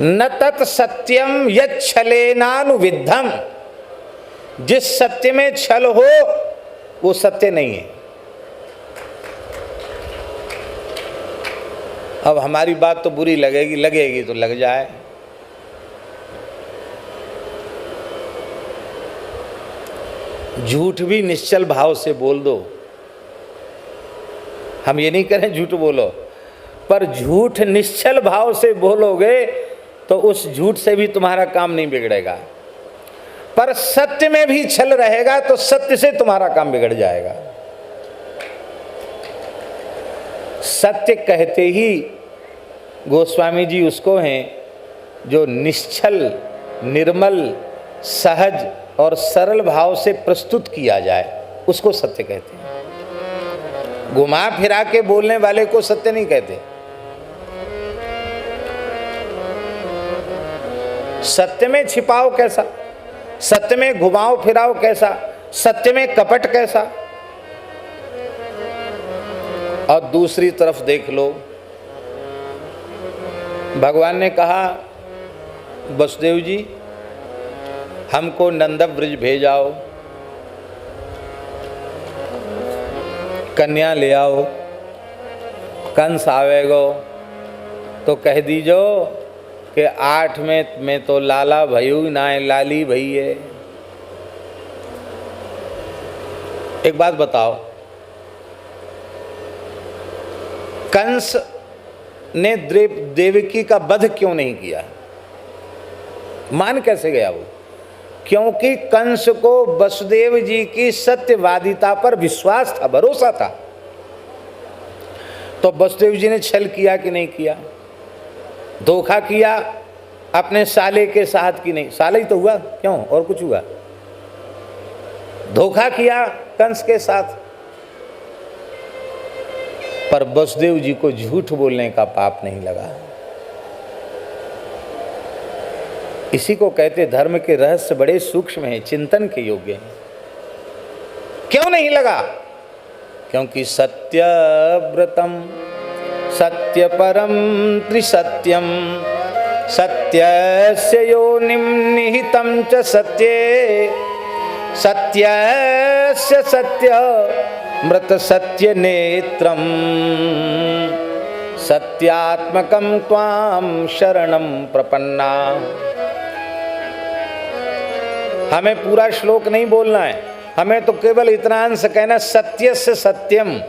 न तत् सत्यम यच्छलेनानुविद्धम, जिस सत्य में छल हो वो सत्य नहीं है। अब हमारी बात तो बुरी लगेगी तो लग जाए। झूठ भी निश्चल भाव से बोल दो। हम ये नहीं करें झूठ बोलो, पर झूठ निश्चल भाव से बोलोगे तो उस झूठ से भी तुम्हारा काम नहीं बिगड़ेगा। पर सत्य में भी छल रहेगा तो सत्य से तुम्हारा काम बिगड़ जाएगा। सत्य कहते ही गोस्वामी जी उसको हैं जो निश्चल, निर्मल, सहज और सरल भाव से प्रस्तुत किया जाए, उसको सत्य कहते हैं। घुमा फिरा के बोलने वाले को सत्य नहीं कहते। सत्य में छिपाओ कैसा, सत्य में घुमाओ फिराओ कैसा, सत्य में कपट कैसा। और दूसरी तरफ देख लो, भगवान ने कहा वसुदेव जी हमको नंदव्रज भेजाओ, कन्या ले आओ। कंस आवेगो तो कह दीजो कि 8 में तो लाला भयू ना लाली भई है। एक बात बताओ, कंस ने देवकी का वध क्यों नहीं किया? मान कैसे गया वो? क्योंकि कंस को वसुदेव जी की सत्यवादिता पर विश्वास था, भरोसा था। तो वसुदेव जी ने छल किया कि नहीं किया? धोखा किया अपने साले के साथ की नहीं? साले ही तो हुआ, क्यों और कुछ हुआ? धोखा किया कंस के साथ, पर वसुदेव जी को झूठ बोलने का पाप नहीं लगा। इसी को कहते धर्म के रहस्य बड़े सूक्ष्म हैं, चिंतन के योग्य हैं। क्यों नहीं लगा? क्योंकि सत्यव्रतम सत्य परम त्रिसत्यम सत्यस्य योनिं निहितं च सत्ये सत्यस्य सत्य मृत सत्य नेत्रम सत्यात्मकं त्वां शरणं प्रपन्ना। हमें पूरा श्लोक नहीं बोलना है, हमें तो केवल इतना अंश कहना, सत्य से सत्यम,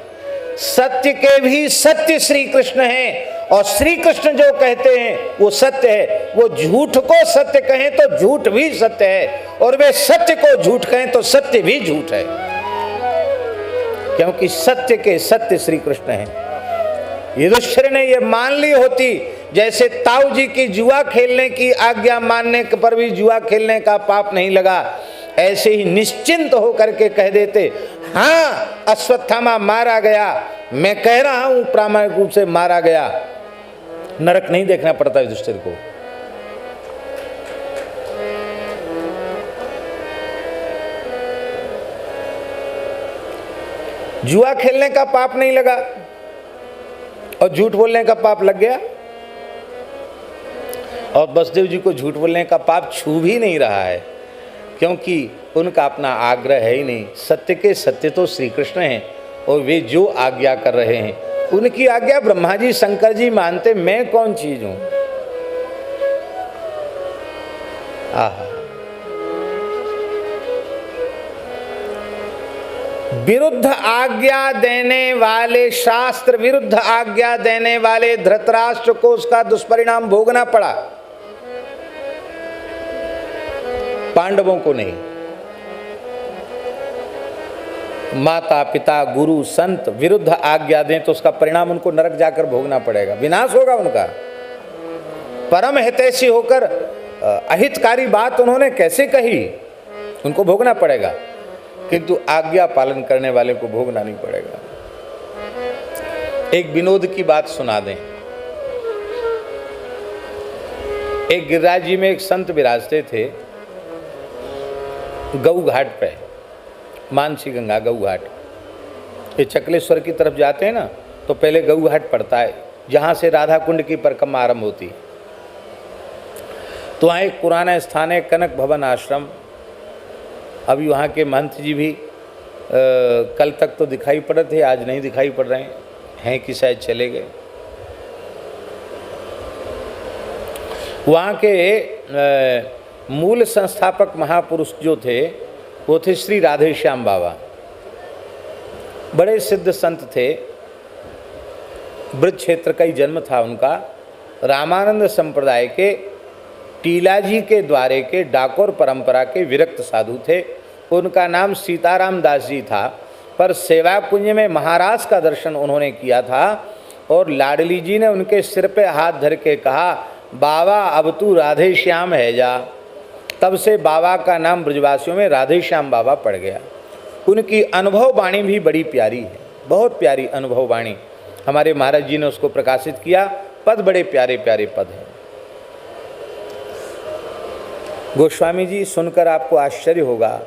सत्य के भी सत्य श्री कृष्ण हैं, और श्री कृष्ण जो कहते हैं वो सत्य है। वो झूठ को सत्य कहें तो झूठ भी सत्य है, और वे सत्य को झूठ कहें तो सत्य भी झूठ है, क्योंकि सत्य के सत्य श्री कृष्ण हैं। युधिष्ठिर ने ये मान ली होती, जैसे ताऊ जी की जुआ खेलने की आज्ञा मानने पर भी जुआ खेलने का पाप नहीं लगा, ऐसे ही निश्चिंत होकर के कह देते, हाँ अश्वत्थामा मारा गया, मैं कह रहा हूं प्रामाणिक रूप से मारा गया, नरक नहीं देखना पड़ता युधिष्ठिर को। जुआ खेलने का पाप नहीं लगा और झूठ बोलने का पाप लग गया, और वसुदेव जी को झूठ बोलने का पाप छू भी नहीं रहा है, क्योंकि उनका अपना आग्रह है ही नहीं। सत्य के सत्य तो श्री कृष्ण हैं, और वे जो आज्ञा कर रहे हैं उनकी आज्ञा ब्रह्मा जी शंकर जी मानते, मैं कौन चीज हूं। आहा, विरुद्ध आज्ञा देने वाले, शास्त्र विरुद्ध आज्ञा देने वाले धृतराष्ट्र को उसका दुष्परिणाम भोगना पड़ा, पांडवों को नहीं। माता पिता गुरु संत विरुद्ध आज्ञा दें तो उसका परिणाम उनको नरक जाकर भोगना पड़ेगा, विनाश होगा उनका। परम हितैषी होकर अहितकारी बात उन्होंने कैसे कही, उनको भोगना पड़ेगा, किंतु आज्ञा पालन करने वाले को भोगना नहीं पड़ेगा। एक विनोद की बात सुना दें। एक गिरिराज जी में एक संत विराजते थे, गऊ घाट पे, मानसी गंगा गऊ घाट। ये चकलेश्वर की तरफ जाते हैं ना, तो पहले गऊ घाट पड़ता है, जहाँ से राधा कुंड की परिक्रमा आरंभ होती है। तो वहाँ एक पुराना स्थान है, कनक भवन आश्रम। अभी वहाँ के महंत जी भी कल तक तो दिखाई पड़े थे, आज नहीं दिखाई पड़ रहे हैं कि शायद चले गए। वहाँ के मूल संस्थापक महापुरुष जो थे वो थे श्री राधे श्याम बाबा, बड़े सिद्ध संत थे। ब्रज क्षेत्र का ही जन्म था उनका। रामानंद संप्रदाय के टीला जी के द्वारे के डाकोर परंपरा के विरक्त साधु थे। उनका नाम सीताराम दास जी था, पर सेवा कुंज में महाराज का दर्शन उन्होंने किया था, और लाडली जी ने उनके सिर पे हाथ धर के कहा, बाबा अब तू राधे श्याम है जा। तब से बाबा का नाम ब्रजवासियों में राधे श्याम बाबा पड़ गया। उनकी अनुभव वाणी भी बड़ी प्यारी है, बहुत प्यारी अनुभव वाणी। हमारे महाराज जी ने उसको प्रकाशित किया, पद बड़े प्यारे प्यारे पद हैं। गोस्वामी जी, सुनकर आपको आश्चर्य होगा,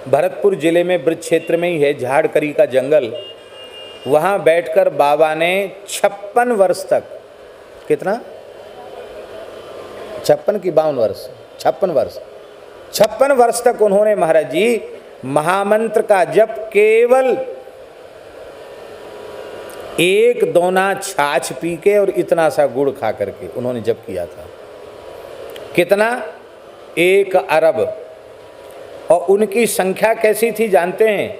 भरतपुर जिले में ब्रज क्षेत्र में ही है झाड़करी का जंगल। वहाँ बैठकर बाबा ने 56 वर्ष तक, कितना 56 की 52 वर्ष 56 वर्ष तक उन्होंने महाराज जी महामंत्र का जप केवल एक दोना छाछ पी के और इतना सा गुड़ खा करके उन्होंने जप किया था। कितना? 1 अरब। और उनकी संख्या कैसी थी जानते हैं?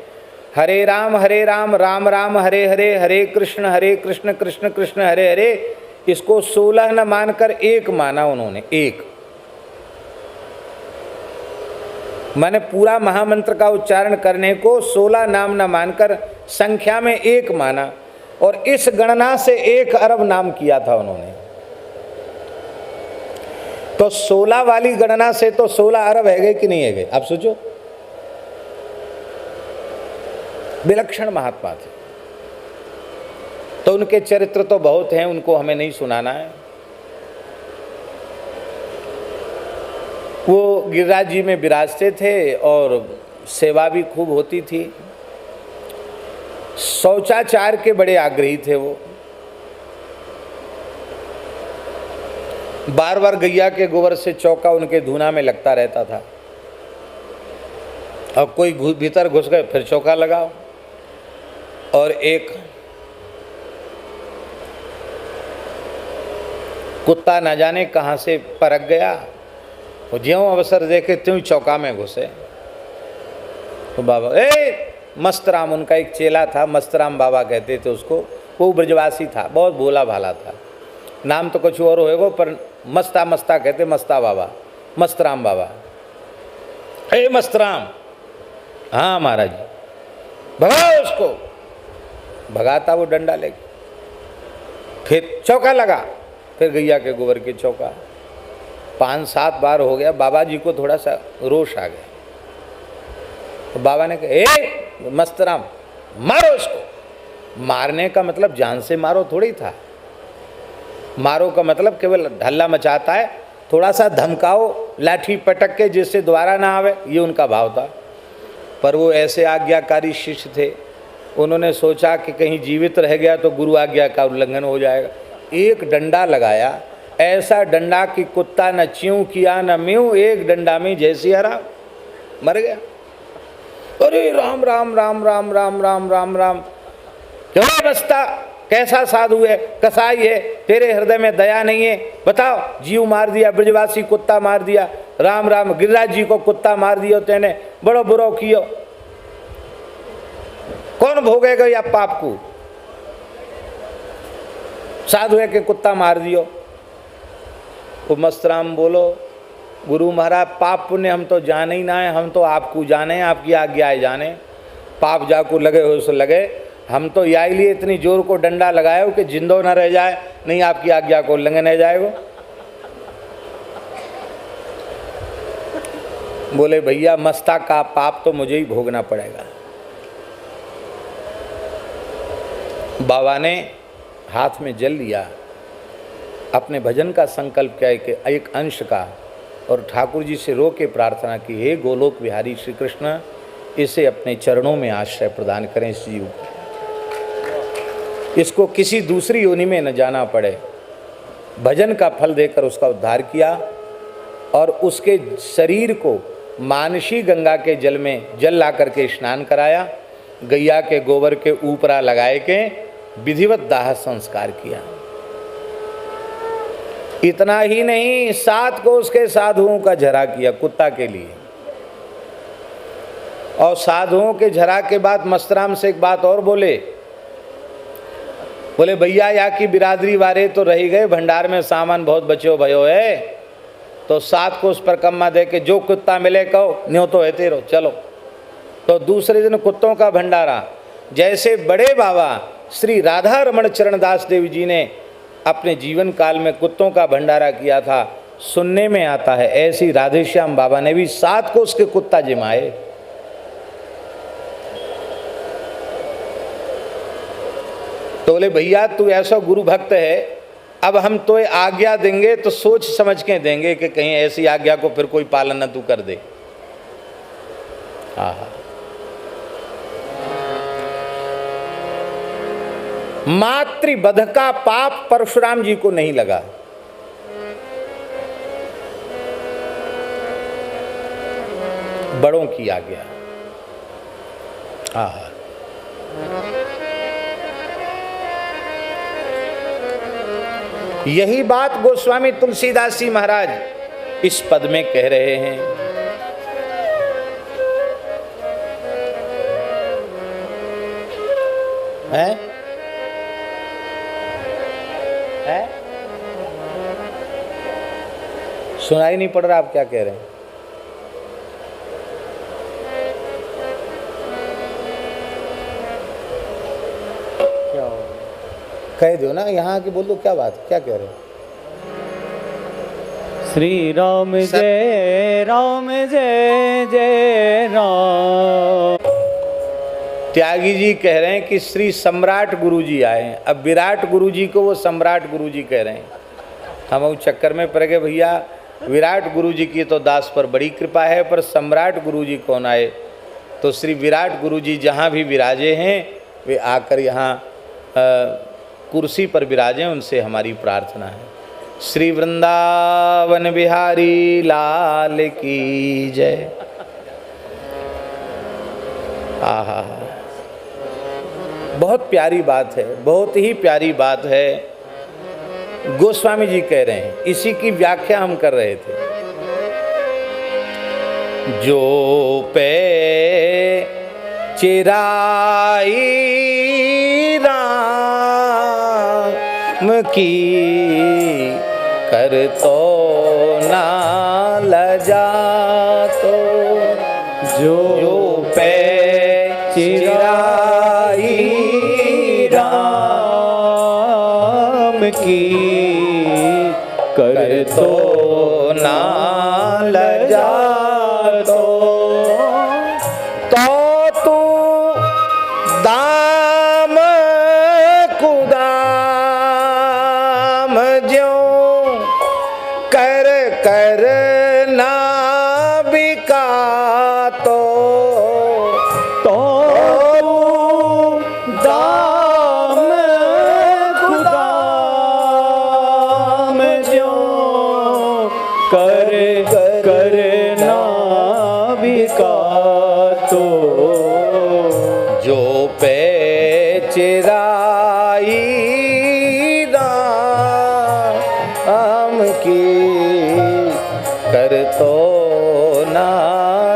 हरे राम राम राम हरे हरे, हरे कृष्ण कृष्ण कृष्ण हरे हरे। इसको 16 न मानकर 1 माना उन्होंने। 1 माने पूरा महामंत्र का उच्चारण करने को 16 नाम न मानकर संख्या में 1 माना, और इस गणना से 1 अरब नाम किया था उन्होंने। तो 16 वाली गणना से तो 16 अरब है गए कि नहीं है गए? आप सोचो, विलक्षण महात्मा थे। तो उनके चरित्र तो बहुत हैं, उनको हमें नहीं सुनाना है। वो गिरिराज जी में विराजते थे और सेवा भी खूब होती थी। शौचाचार के बड़े आग्रही थे वो। बार बार गैया के गोबर से चौका उनके धूना में लगता रहता था। और कोई भीतर घुस गए फिर चौका लगाओ। और एक कुत्ता न जाने कहाँ से परख गया, वो ज्यों अवसर देखे त्यों चौका में घुसे। तो बाबा मस्तराम, उनका एक चेला था, मस्तराम बाबा कहते थे उसको। वो ब्रजवासी था, बहुत भोला भाला था। नाम तो कुछ और होएगा पर मस्ता मस्ता कहते, मस्ता बाबा, मस्तराम बाबा। मस्तराम, हाँ महाराज जी, भगाओ उसको। भगाता वो डंडा लेके, फिर चौका लगा, फिर गैया के गोबर के चौका। 5-7 बार हो गया। बाबा जी को थोड़ा सा रोष आ गया। तो बाबा ने कहा, मस्तराम मारो उसको। मारने का मतलब जान से मारो थोड़ी था। मारो का मतलब केवल हल्ला मचाता है, थोड़ा सा धमकाओ, लाठी पटक के जिससे दोबारा ना आवे, ये उनका भाव था। पर वो ऐसे आज्ञाकारी शिष्य थे, उन्होंने सोचा कि कहीं जीवित रह गया तो गुरु आज्ञा का उल्लंघन हो जाएगा। एक डंडा लगाया, ऐसा डंडा कि कुत्ता न च्यूं किया न म्यूं, एक डंडा में जैसी हरा मर गया। अरे राम राम राम राम राम राम राम राम, क्यों बसता, कैसा साधु है, कसाई है, तेरे हृदय में दया नहीं है, बताओ। जीव मार दिया, ब्रजवासी कुत्ता मार दिया, राम राम, गिरिराज जी को कुत्ता मार दियो तेने, बड़ो बुरो कियो। कौन भोगेगा या पाप को? साधु है कि कुत्ता मार दियो। वो मस्तराम बोलो, गुरु महाराज पाप पुण्य हम तो जाने ही ना है, हम तो आपको जाने, आपकी आज्ञा जाने। पाप जाको लगे हो सो लगे, हम तो या लिए इतनी जोर को डंडा लगाए हो कि जिंदो न रह जाए, नहीं आपकी आज्ञा को उल्लंघन हो जाएगा। बोले भैया मस्ता का पाप तो मुझे ही भोगना पड़ेगा। बाबा ने हाथ में जल लिया, अपने भजन का संकल्प किया कि एक अंश का, और ठाकुर जी से रो के प्रार्थना की, हे गोलोक विहारी श्री कृष्ण, इसे अपने चरणों में आश्रय प्रदान करें इस जीव को, इसको किसी दूसरी योनि में न जाना पड़े। भजन का फल देकर उसका उद्धार किया और उसके शरीर को मानसी गंगा के जल में जल ला करके स्नान कराया, गैया के गोबर के ऊपरा लगाए के विधिवत दाह संस्कार किया। इतना ही नहीं, 7 को उसके साधुओं का झरा किया कुत्ता के लिए। और साधुओं के झरा के बाद मस्तराम से एक बात और बोले भैया यहाँ की बिरादरी वाले तो रही गए, भंडार में सामान बहुत बचो भयो है, तो 7 को उस पर कम्मा दे के जो कुत्ता मिले कहो न्यों तो है तेरो, चलो। तो दूसरे दिन कुत्तों का भंडारा। जैसे बड़े बाबा श्री राधा रमण चरणदास देव जी ने अपने जीवन काल में कुत्तों का भंडारा किया था, सुनने में आता है, ऐसी राधेश्याम बाबा ने भी 7 को उसके कुत्ता जिमाए। तो बोले भैया तू ऐसा गुरु भक्त है, अब हम तो आज्ञा देंगे तो सोच समझ के देंगे कि कहीं ऐसी आज्ञा को फिर कोई पालन न तू कर दे। मातृवध का पाप परशुराम जी को नहीं लगा। बड़ों की आज्ञा। यही बात गोस्वामी तुलसीदास जी महाराज इस पद में कह रहे हैं। सुनाई नहीं पड़ रहा आप क्या कह रहे हैं? क्या हो? कह दो ना, यहाँ की बोल दो, क्या बात, क्या कह रहे हो? श्री राम जय राम जय जय राम। त्यागी जी कह रहे हैं कि श्री सम्राट गुरु जी आए हैं। अब विराट गुरु जी को वो सम्राट गुरु जी कह रहे हैं। हम उस चक्कर में पड़ गए, भैया विराट गुरु जी की तो दास पर बड़ी कृपा है, पर सम्राट गुरु जी कौन आए? तो श्री विराट गुरु जी जहाँ भी विराजे हैं वे आकर यहाँ कुर्सी पर विराजें, उनसे हमारी प्रार्थना है। श्री वृंदावन बिहारी लाल की जय। आहा, बहुत प्यारी बात है, बहुत ही प्यारी बात है। गोस्वामी जी कह रहे हैं, इसी की व्याख्या हम कर रहे थे। जो पे चिराई राम की कर तो ना लजा, तो जो पे चिराई राम की कर तो ना लजा, तो तू दाम कुदाम ज्यों कर कर ना बिका, तो दाम कुदाम ज्यों कर कर ना बिका, तो जो पे चिराई राम की कर तो ना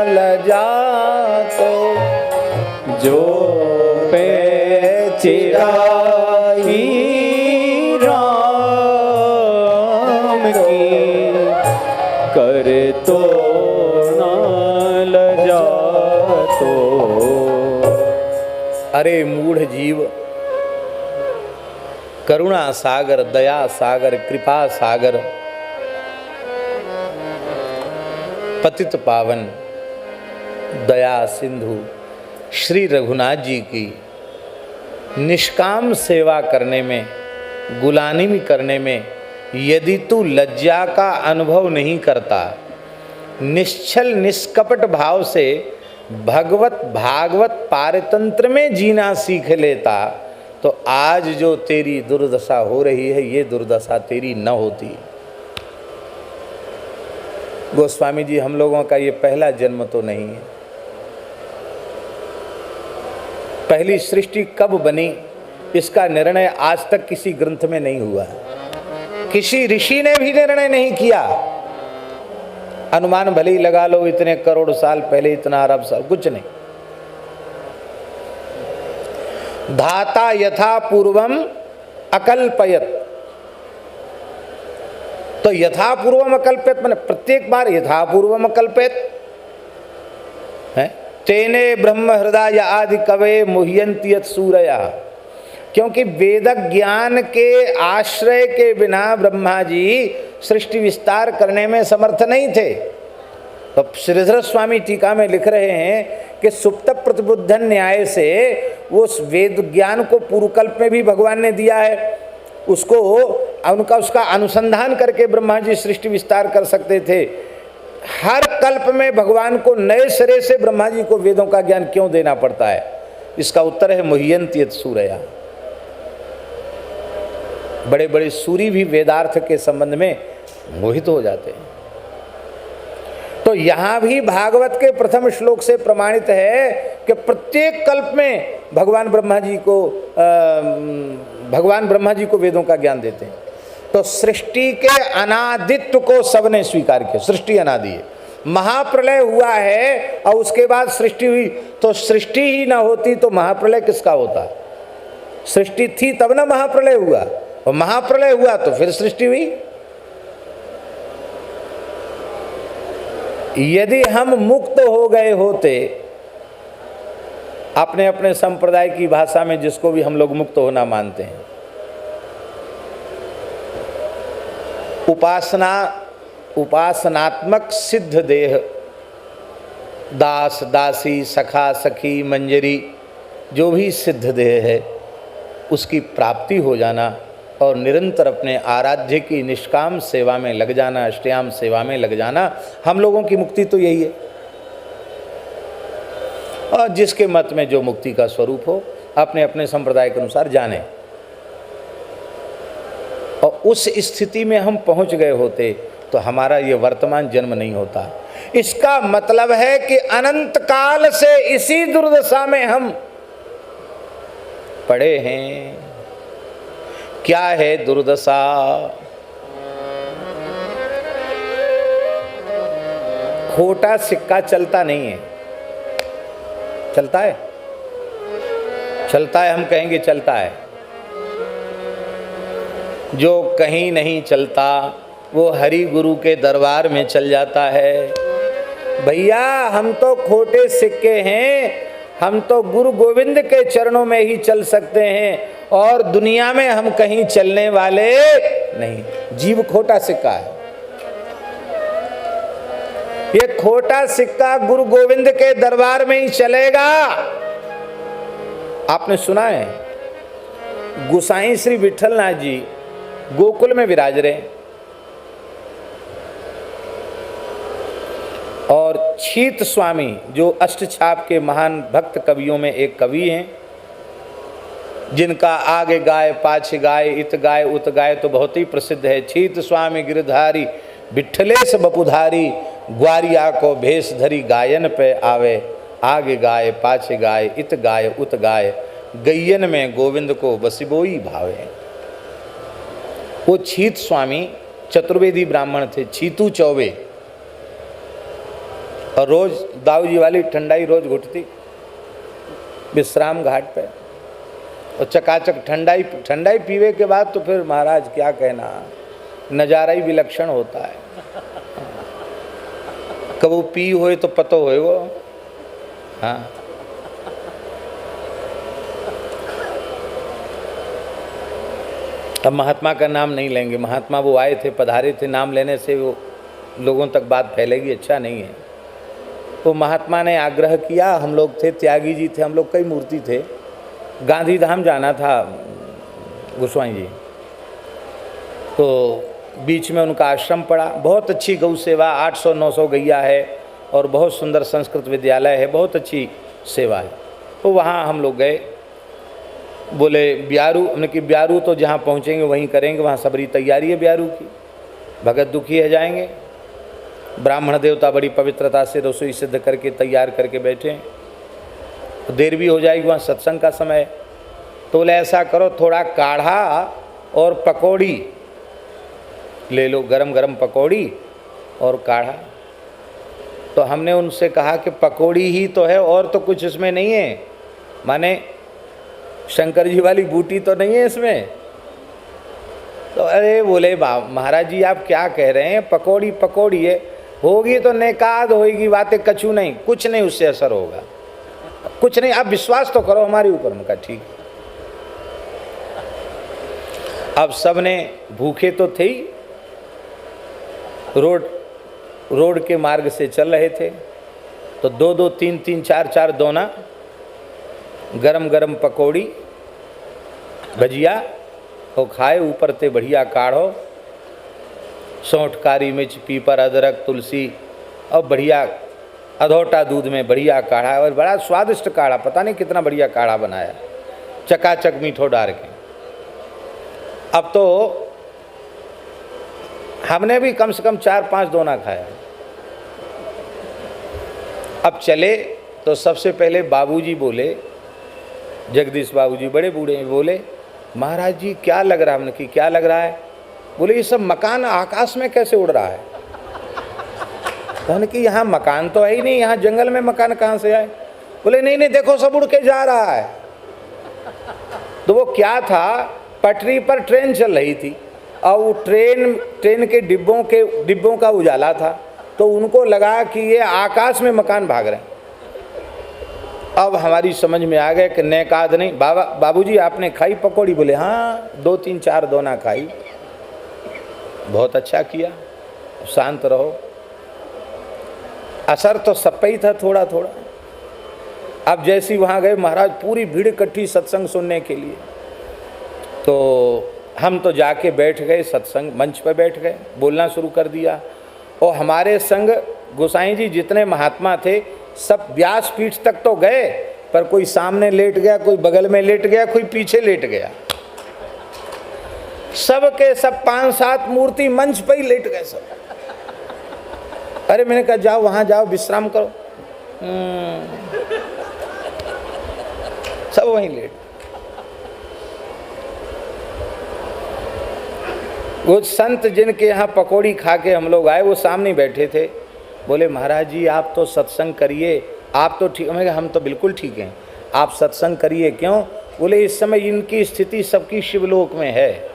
लजा, तो जो पे चिराई राम की कर तो ना लजा, तो। अरे मूढ़ जीव, करुणा सागर, दया सागर, कृपा सागर, पतित पावन दया सिंधु श्री रघुनाथ जी की निष्काम सेवा करने में, गुलामी करने में यदि तू लज्जा का अनुभव नहीं करता, निश्चल निष्कपट भाव से भगवत भागवत पारतंत्र में जीना सीख लेता, तो आज जो तेरी दुर्दशा हो रही है, ये दुर्दशा तेरी न होती। गोस्वामी जी, हम लोगों का ये पहला जन्म तो नहीं है। पहली सृष्टि कब बनी इसका निर्णय आज तक किसी ग्रंथ में नहीं हुआ है, किसी ऋषि ने भी निर्णय नहीं किया। अनुमान भले ही लगा लो, इतने करोड़ साल पहले, इतना अरब साल, कुछ नहीं। धाता यथा पूर्वम अकल्पयत, तो यथा पूर्वम अकल्पयत माने प्रत्येक बार यथा पूर्वम अकल्पयत है। तेने ब्रह्म हृदय आदि कवे मुह्यन्ति यत् सूरया, क्योंकि वेद ज्ञान के आश्रय के बिना ब्रह्मा जी सृष्टि विस्तार करने में समर्थ नहीं थे। तो श्रीधर स्वामी टीका में लिख रहे हैं कि सुप्त प्रतिबुद्धन न्याय से वो वेद ज्ञान को पूर्वकल्प में भी भगवान ने दिया है, उसको उसका अनुसंधान करके ब्रह्मा जी सृष्टि विस्तार कर सकते थे। हर कल्प में भगवान को नए सिरे से ब्रह्मा जी को वेदों का ज्ञान क्यों देना पड़ता है? इसका उत्तर है मुह्यन्ति यत् सूरया। बड़े बड़े सूरी भी वेदार्थ के संबंध में मोहित हो जाते हैं। तो यहाँ भी भागवत के प्रथम श्लोक से प्रमाणित है कि प्रत्येक कल्प में भगवान ब्रह्मा जी को वेदों का ज्ञान देते हैं। तो सृष्टि के अनादित्व को सबने स्वीकार किया। सृष्टि अनादि है, महाप्रलय हुआ है और उसके बाद सृष्टि हुई, तो सृष्टि ही ना होती तो महाप्रलय किसका होता? सृष्टि थी तब ना महाप्रलय हुआ, और महाप्रलय हुआ तो फिर सृष्टि हुई। यदि हम मुक्त हो गए होते, अपने अपने संप्रदाय की भाषा में जिसको भी हम लोग मुक्त होना मानते हैं, उपासनात्मक सिद्ध देह, दास दासी, सखा सखी, मंजरी, जो भी सिद्ध देह है उसकी प्राप्ति हो जाना और निरंतर अपने आराध्य की निष्काम सेवा में लग जाना, अष्टयाम सेवा में लग जाना, हम लोगों की मुक्ति तो यही है। और जिसके मत में जो मुक्ति का स्वरूप हो अपने अपने संप्रदाय के अनुसार जाने। और उस स्थिति में हम पहुंच गए होते तो हमारा ये वर्तमान जन्म नहीं होता। इसका मतलब है कि अनंत काल से इसी दुर्दशा में हम पड़े हैं। क्या है दुर्दशा? खोटा सिक्का चलता नहीं है। चलता है? चलता है, हम कहेंगे चलता है। जो कहीं नहीं चलता वो हरि गुरु के दरबार में चल जाता है। भैया हम तो खोटे सिक्के हैं, हम तो गुरु गोविंद के चरणों में ही चल सकते हैं और दुनिया में हम कहीं चलने वाले नहीं। जीव खोटा सिक्का है। ये खोटा सिक्का गुरु गोविंद के दरबार में ही चलेगा। आपने सुना है गोसाई श्री विठलनाथ जी गोकुल में विराज रहे और छीत स्वामी जो अष्टछाप के महान भक्त कवियों में एक कवि हैं, जिनका आगे गाय पाछे गाय इत गाय उत गाय तो बहुत ही प्रसिद्ध है। छीत स्वामी गिरधारी विठलेश बपुधारी, ग्वारिया को भेष धरी गायन पे आवे, आगे गाय पाछे गाय इत गाय उत गाय, गैयन में गोविंद को बसिबोई भावे। वो छीत स्वामी चतुर्वेदी ब्राह्मण थे, छीतू चौबे, और रोज दाऊ जी वाली ठंडाई रोज घुटती विश्राम घाट पे, और चकाचक ठंडाई पीवे के बाद तो फिर महाराज क्या कहना, नजारा ही विलक्षण होता है। कबू पी होए तो पतो होए वो। हाँ, अब महात्मा का नाम नहीं लेंगे। महात्मा वो आए थे, पधारे थे, नाम लेने से वो लोगों तक बात फैलेगी, अच्छा नहीं है। तो महात्मा ने आग्रह किया, हम लोग थे, त्यागी जी थे, हम लोग कई मूर्ति थे, गांधी धाम जाना था गोस्वामी जी, तो बीच में उनका आश्रम पड़ा। बहुत अच्छी गौ सेवा, 800-900 गैया है और बहुत सुंदर संस्कृत विद्यालय है, बहुत अच्छी सेवा है। तो वहाँ हम लोग गए, बोले ब्यारू, हमने कि ब्यारू तो जहाँ पहुँचेंगे वहीं करेंगे, वहाँ सबरी तैयारी है ब्यारू की, भगत दुखी है जाएंगे। ब्राह्मण देवता बड़ी पवित्रता से रसोई सिद्ध करके तैयार करके बैठे, तो देर भी हो जाएगी, वहाँ सत्संग का समय। तो बोले ऐसा करो, थोड़ा काढ़ा और पकौड़ी ले लो, गरम गरम पकौड़ी और काढ़ा। तो हमने उनसे कहा कि पकौड़ी ही तो है और तो कुछ इसमें नहीं है, माने शंकर जी वाली बूटी तो नहीं है इसमें। तो अरे बोले महाराज जी आप क्या कह रहे हैं, पकौड़ी पकौड़ी है, होगी तो नेकाद होगी, बातें कछू नहीं, कुछ नहीं उससे असर होगा, कुछ नहीं, आप विश्वास तो करो हमारे ऊपर। उनका ठीक। अब सब ने भूखे तो थे ही, रोड के मार्ग से चल रहे थे, तो 2-2 3-3 4-4 दोना, गरम गरम पकौड़ी भजिया वो खाए, ऊपर ते बढ़िया काढ़ो, सौंठ काली मिर्च पीपर अदरक तुलसी और बढ़िया अधोटा दूध में बढ़िया काढ़ा, और बड़ा स्वादिष्ट काढ़ा, पता नहीं कितना बढ़िया काढ़ा बनाया, चकाचक मीठो डाल के। अब तो हमने भी कम से कम 4-5 दोना खाया। अब चले तो सबसे पहले बाबूजी बोले, जगदीश बाबूजी बड़े बूढ़े हैं, बोले महाराज जी क्या लग रहा है? हमने कि क्या लग रहा है? बोले ये सब मकान आकाश में कैसे उड़ रहा है? हमने कि यहाँ मकान तो है ही नहीं, यहाँ जंगल में मकान कहाँ से आए? बोले नहीं नहीं देखो सब उड़ के जा रहा है। तो वो क्या था, पटरी पर ट्रेन चल रही थी और वो ट्रेन के डिब्बों का उजाला था, तो उनको लगा कि ये आकाश में मकान भाग रहे हैं। अब हमारी समझ में आ गया कि नेकाद नहीं। बाबूजी आपने खाई पकौड़ी? बोले हाँ 2-3-4 दोना खाई। बहुत अच्छा किया, शांत रहो। असर तो सब पे ही था थोड़ा थोड़ा। अब जैसी वहाँ गए महाराज, पूरी भीड़ इकट्ठी सत्संग सुनने के लिए। तो हम तो जाके बैठ गए, सत्संग मंच पर बैठ गए, बोलना शुरू कर दिया। और हमारे संग गोसाई जी जितने महात्मा थे सब व्यास पीठ तक तो गए, पर कोई सामने लेट गया, कोई बगल में लेट गया, कोई पीछे लेट गया। सब के सब 5-7 मूर्ति मंच पे ही लेट गए सब। अरे मैंने कहा जाओ वहां जाओ विश्राम करो। सब वहीं लेट। वो संत जिनके यहाँ पकौड़ी खा के हम लोग आए, वो सामने बैठे थे। बोले महाराज जी आप तो सत्संग करिए, आप तो ठीक। मैं हम तो बिल्कुल ठीक हैं, आप सत्संग करिए। क्यों? बोले इस समय इनकी स्थिति सबकी शिवलोक में है,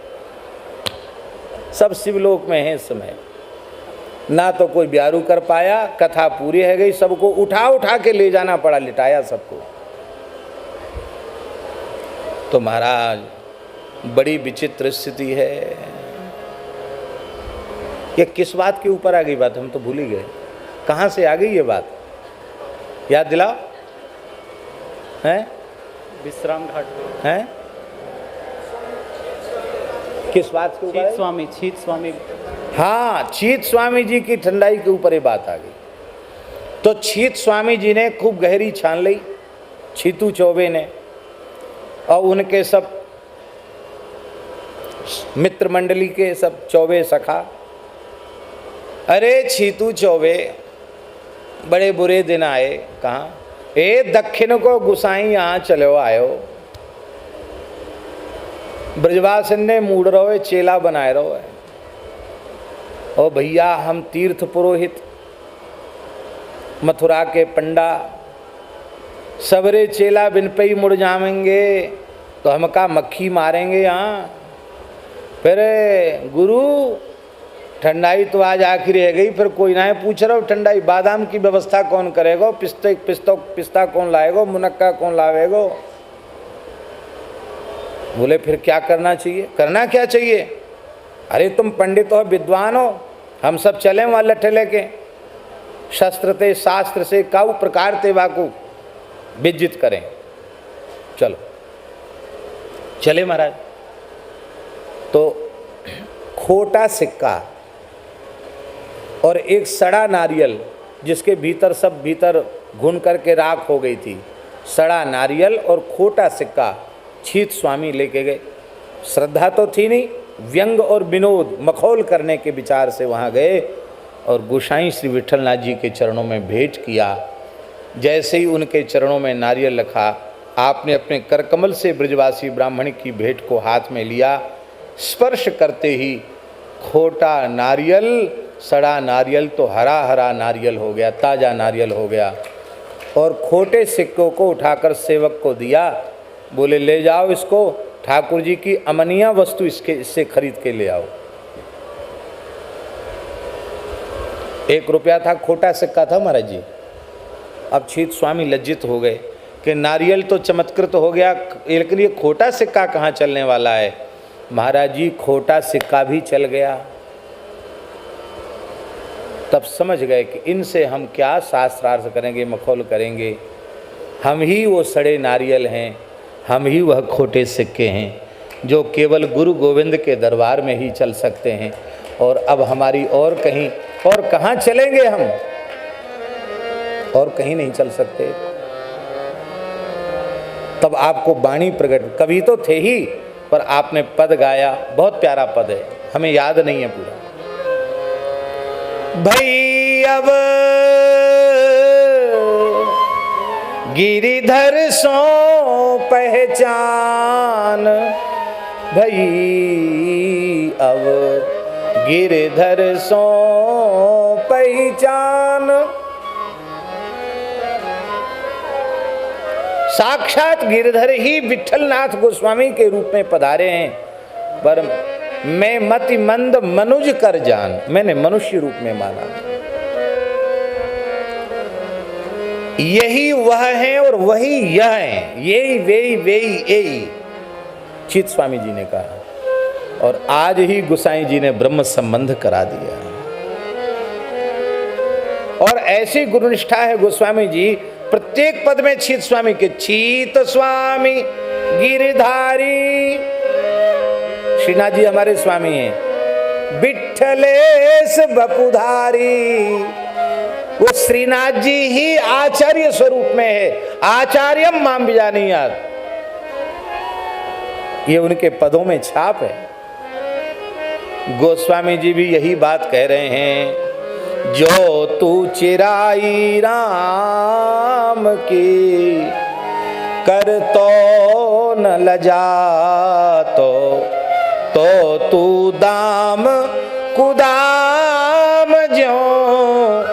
सब शिवलोक में है इस समय। ना तो कोई ब्यारू कर पाया, कथा पूरी है गई, सबको उठा उठा के ले जाना पड़ा, लिटाया सबको। तो महाराज बड़ी विचित्र स्थिति है। ये किस बात के ऊपर आ गई बात, हम तो भूल ही गए। कहाँ से आ गई ये बात, याद दिलाओ। हैं? विश्राम घाट हैं? किस बात के ऊपर? छीत स्वामी। हाँ, छीत स्वामी जी की ठंडाई के ऊपर ये बात आ गई। तो छीत स्वामी जी ने खूब गहरी छान ली, छीतू चौबे ने, और उनके सब मित्र मंडली के सब चौबे सखा। अरे छीतू चौबे बड़े बुरे दिन आए। कहाँ? ए दक्षिण को गुसाई यहाँ चलो आयो, ब्रजवासन ने मूड रहो, चेला बनाए रहो है। ओ भैया हम तीर्थ पुरोहित, मथुरा के पंडा, सबरे चेला बिन पे ही मुड़ जाएंगे तो हम का मक्खी मारेंगे यहाँ। फिर गुरु ठंडाई तो आज आखिर रह गई, फिर कोई ना है पूछ रहा हो ठंडाई बादाम की व्यवस्था कौन करेगा, पिस्ता कौन लाएगा, मुनक्का कौन लावेगा। बोले फिर क्या करना चाहिए? करना क्या चाहिए? अरे तुम पंडित हो, विद्वान हो, हम सब चले वहाँ लट्ठे लेके, शस्त्र ते शास्त्र से काऊ प्रकार ते वाकू विजित करें। चलो चले महाराज। तो खोटा सिक्का और एक सड़ा नारियल, जिसके भीतर सब भीतर घुन करके राख हो गई थी, सड़ा नारियल और खोटा सिक्का छीत स्वामी लेके गए। श्रद्धा तो थी नहीं, व्यंग और विनोद मखौल करने के विचार से वहाँ गए और गोसाई श्री विठलनाथ जी के चरणों में भेंट किया। जैसे ही उनके चरणों में नारियल रखा, आपने अपने करकमल से ब्रजवासी ब्राह्मण की भेंट को हाथ में लिया। स्पर्श करते ही खोटा नारियल, सड़ा नारियल तो हरा हरा नारियल हो गया, ताज़ा नारियल हो गया। और खोटे सिक्कों को उठाकर सेवक को दिया। बोले ले जाओ इसको, ठाकुर जी की अमनिया वस्तु इससे खरीद के ले आओ। 1 रुपया था, खोटा सिक्का था महाराज जी। अब छीत स्वामी लज्जित हो गए कि नारियल तो चमत्कृत हो गया, लेकिन ये खोटा सिक्का कहाँ चलने वाला है। महाराज जी खोटा सिक्का भी चल गया। तब समझ गए कि इनसे हम क्या शास्त्रार्थ करेंगे, मखौल करेंगे। हम ही वो सड़े नारियल हैं, हम ही वह खोटे सिक्के हैं जो केवल गुरु गोविंद के दरबार में ही चल सकते हैं। और अब हमारी और कहीं और कहाँ चलेंगे हम, और कहीं नहीं चल सकते। तब आपको वाणी प्रकट, कवि तो थे ही, पर आपने पद गाया, बहुत प्यारा पद है, हमें याद नहीं है पूरा। भई अब गिरिधर सो पहचान, भई अब गिरिधर सो पहचान। साक्षात गिरधर ही विठलनाथ गोस्वामी के रूप में पधारे हैं। पर मैं मति मंद मनुज कर जान, मैंने मनुष्य रूप में माना। यही वह है और वही यह है, यही वेई वेई यही छीत स्वामी जी ने कहा। और आज ही गोसाई जी ने ब्रह्म संबंध करा दिया। और ऐसी गुरुनिष्ठा है गोस्वामी जी, प्रत्येक पद में छीत स्वामी के, छीत स्वामी गिरधारी, श्रीनाथ जी हमारे स्वामी हैं। विठलेश बपुधारी, वो श्रीनाथ जी ही आचार्य स्वरूप में है। आचार्यम माम बीजानीयात, ये उनके पदों में छाप है। गोस्वामी जी भी यही बात कह रहे हैं, जो तू चिराई राम की, कर तो न लजा तो तू दाम कुदाम ज्यों,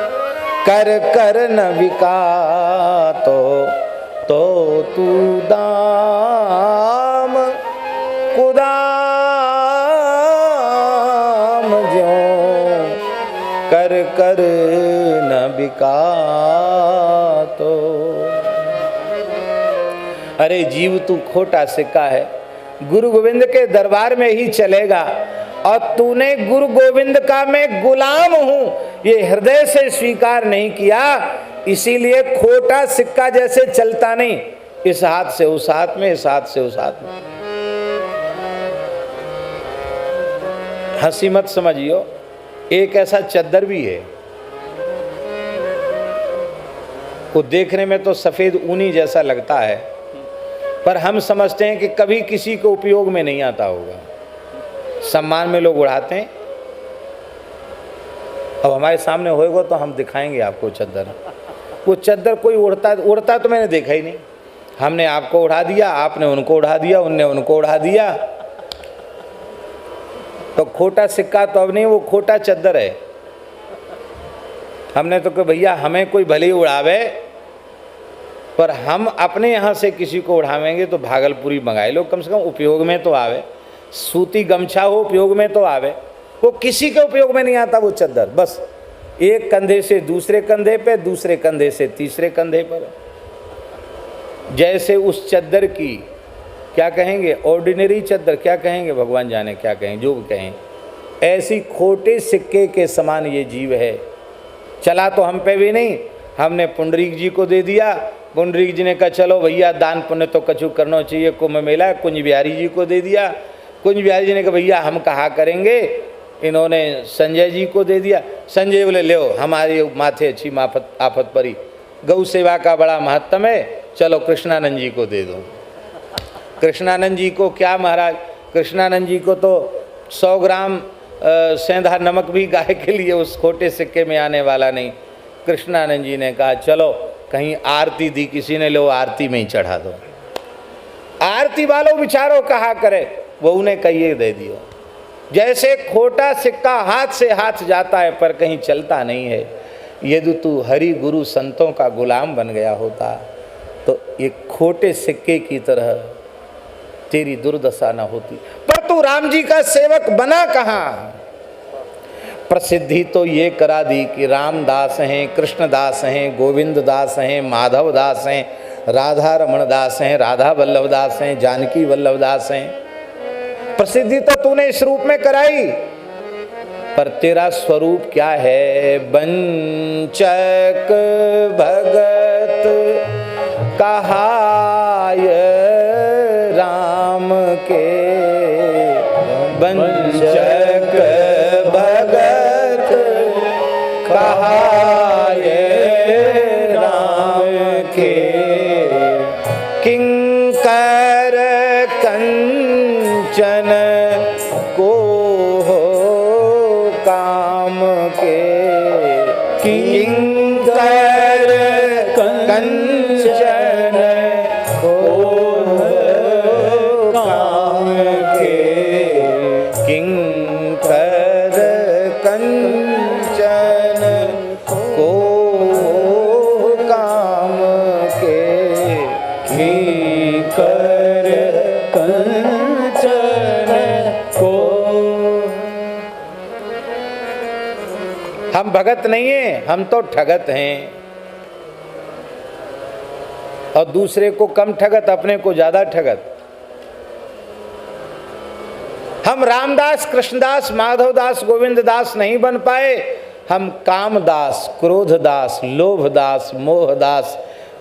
कर कर न बिका तो तू दाम कुदाम ज्यों, कर कर न बिका तो। अरे जीव तू खोटा सिक्का है, गुरु गोविंद के दरबार में ही चलेगा, और तूने गुरु गोविंद का मैं गुलाम हूं ये हृदय से स्वीकार नहीं किया, इसीलिए खोटा सिक्का जैसे चलता नहीं, इस हाथ से उस हाथ में, इस हाथ से उस हाथ में। हंसी मत समझियो, एक ऐसा चद्दर भी है, वो देखने में तो सफेद ऊनी जैसा लगता है, पर हम समझते हैं कि कभी किसी को उपयोग में नहीं आता होगा, सम्मान में लोग उड़ाते हैं। अब हमारे सामने होएगा तो हम दिखाएंगे आपको चद्दर। वो चद्दर कोई उड़ता तो मैंने देखा ही नहीं। हमने आपको उड़ा दिया, आपने उनको उड़ा दिया, उनने उनको उड़ा दिया, तो खोटा सिक्का तो अब नहीं, वो खोटा चद्दर है। हमने तो कहा भैया हमें कोई भले ही उड़ावे, पर हम अपने यहाँ से किसी को उड़ावेंगे तो भागलपुरी मंगाए लो, कम से कम उपयोग में तो आवे। सूती गमछा हो उपयोग में तो आवे, वो किसी के उपयोग में नहीं आता वो चद्दर। बस एक कंधे से दूसरे कंधे पे, दूसरे कंधे से तीसरे कंधे पर। जैसे उस चद्दर की क्या कहेंगे, ऑर्डिनरी चद्दर क्या कहेंगे, भगवान जाने क्या कहें, जो कहें, ऐसी खोटे सिक्के के समान ये जीव है। चला तो हम पे भी नहीं, हमने पुंडरीक जी को दे दिया, पुंडरीक जी ने कहा चलो भैया दान पुण्य तो कछु करना चाहिए, कुंभ मेला, कुंज बिहारी जी को दे दिया, कुंज बिहारी जी ने कहा भैया हम कहा करेंगे, इन्होंने संजय जी को दे दिया, संजय बोले ले हमारे माथे अच्छी आफत परी, गौ सेवा का बड़ा महत्व है, चलो कृष्णानंद जी को दे दो। कृष्णानंद जी को क्या महाराज, कृष्णानंद जी को तो 100 ग्राम सेंधा नमक भी गाय के लिए उस खोटे सिक्के में आने वाला नहीं। कृष्णानंद जी ने कहा चलो कहीं आरती दी किसी ने, लो आरती में ही चढ़ा दो। आरती वालों विचारो कहा करे, वो उन्हें कहिए दे दियो। जैसे खोटा सिक्का हाथ से हाथ जाता है पर कहीं चलता नहीं है, यदि तू हरि गुरु संतों का गुलाम बन गया होता तो एक खोटे सिक्के की तरह तेरी दुर्दशा न होती। पर तू राम जी का सेवक बना कहाँ? प्रसिद्धि तो ये करा दी कि रामदास हैं, कृष्णदास हैं, गोविंद दास हैं, माधव दास हैं, राधा रमण दास हैं, राधा वल्लभ दास हैं, जानकी वल्लभ दास हैं। प्रसिद्धि तो तूने इस रूप में कराई, पर तेरा स्वरूप क्या है? बंचक भगत कहाय राम के, बंचक भगत कहाय राम के, किंकर कंचन को हो काम के, किंकर कंचन को काम के, किंकर कंचन को काम के, किंकर कंचन को। हम भगत नहीं हैं, हम तो ठगत हैं, और दूसरे को कम ठगत, अपने को ज्यादा ठगत। हम रामदास, कृष्णदास, माधवदास, गोविंददास नहीं बन पाए, हम कामदास, क्रोधदास, लोभदास, मोहदास,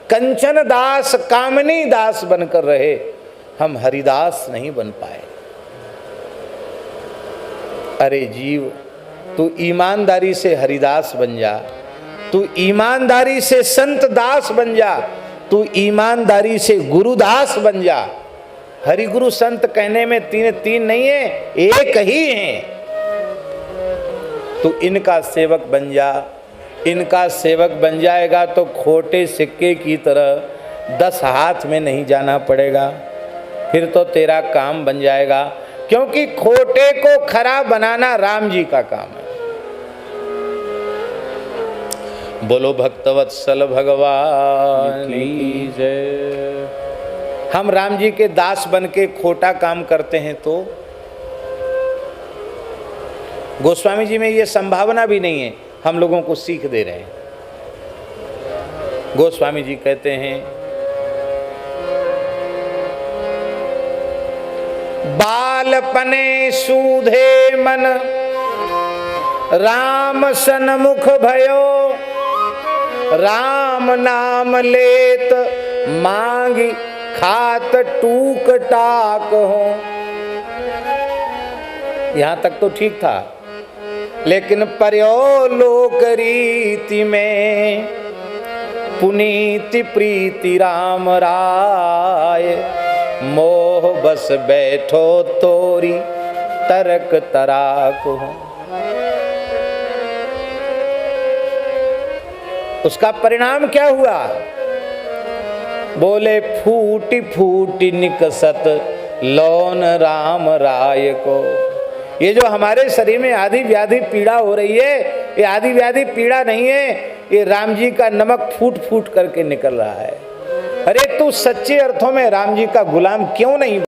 कंचन दास कामनी दास बनकर रहे, हम हरिदास नहीं बन पाए। अरे जीव, तू ईमानदारी से हरिदास बन जा, तू ईमानदारी से संत दास बन जा, तू ईमानदारी से गुरुदास बन जा। हरि गुरु संत कहने में तीन नहीं है, एक ही है। तू इनका सेवक बन जा। इनका सेवक बन जाएगा तो खोटे सिक्के की तरह 10 हाथ में नहीं जाना पड़ेगा, फिर तो तेरा काम बन जाएगा। क्योंकि खोटे को खरा बनाना राम जी का काम है। बोलो भक्तवत्सल भगवान की जय। हम राम जी के दास बन के खोटा काम करते हैं तो गोस्वामी जी में ये संभावना भी नहीं है, हम लोगों को सीख दे रहे हैं। गोस्वामी जी कहते हैं, बालपने सूधे मन राम सन्मुख भयो, राम नाम लेत मांगी खात टूक टाक हो। यहां तक तो ठीक था, लेकिन पर्यो लोक रीति में पुनीति प्रीति राम राय, मोह बस बैठो तोरी तरक तराक हो। उसका परिणाम क्या हुआ? बोले फूटी फूटी निकसत लौन राम राय को। ये जो हमारे शरीर में आदि व्याधि पीड़ा हो रही है, ये आदि व्याधि पीड़ा नहीं है, ये राम जी का नमक फूट फूट करके निकल रहा है। अरे तू सच्चे अर्थों में राम जी का गुलाम क्यों नहीं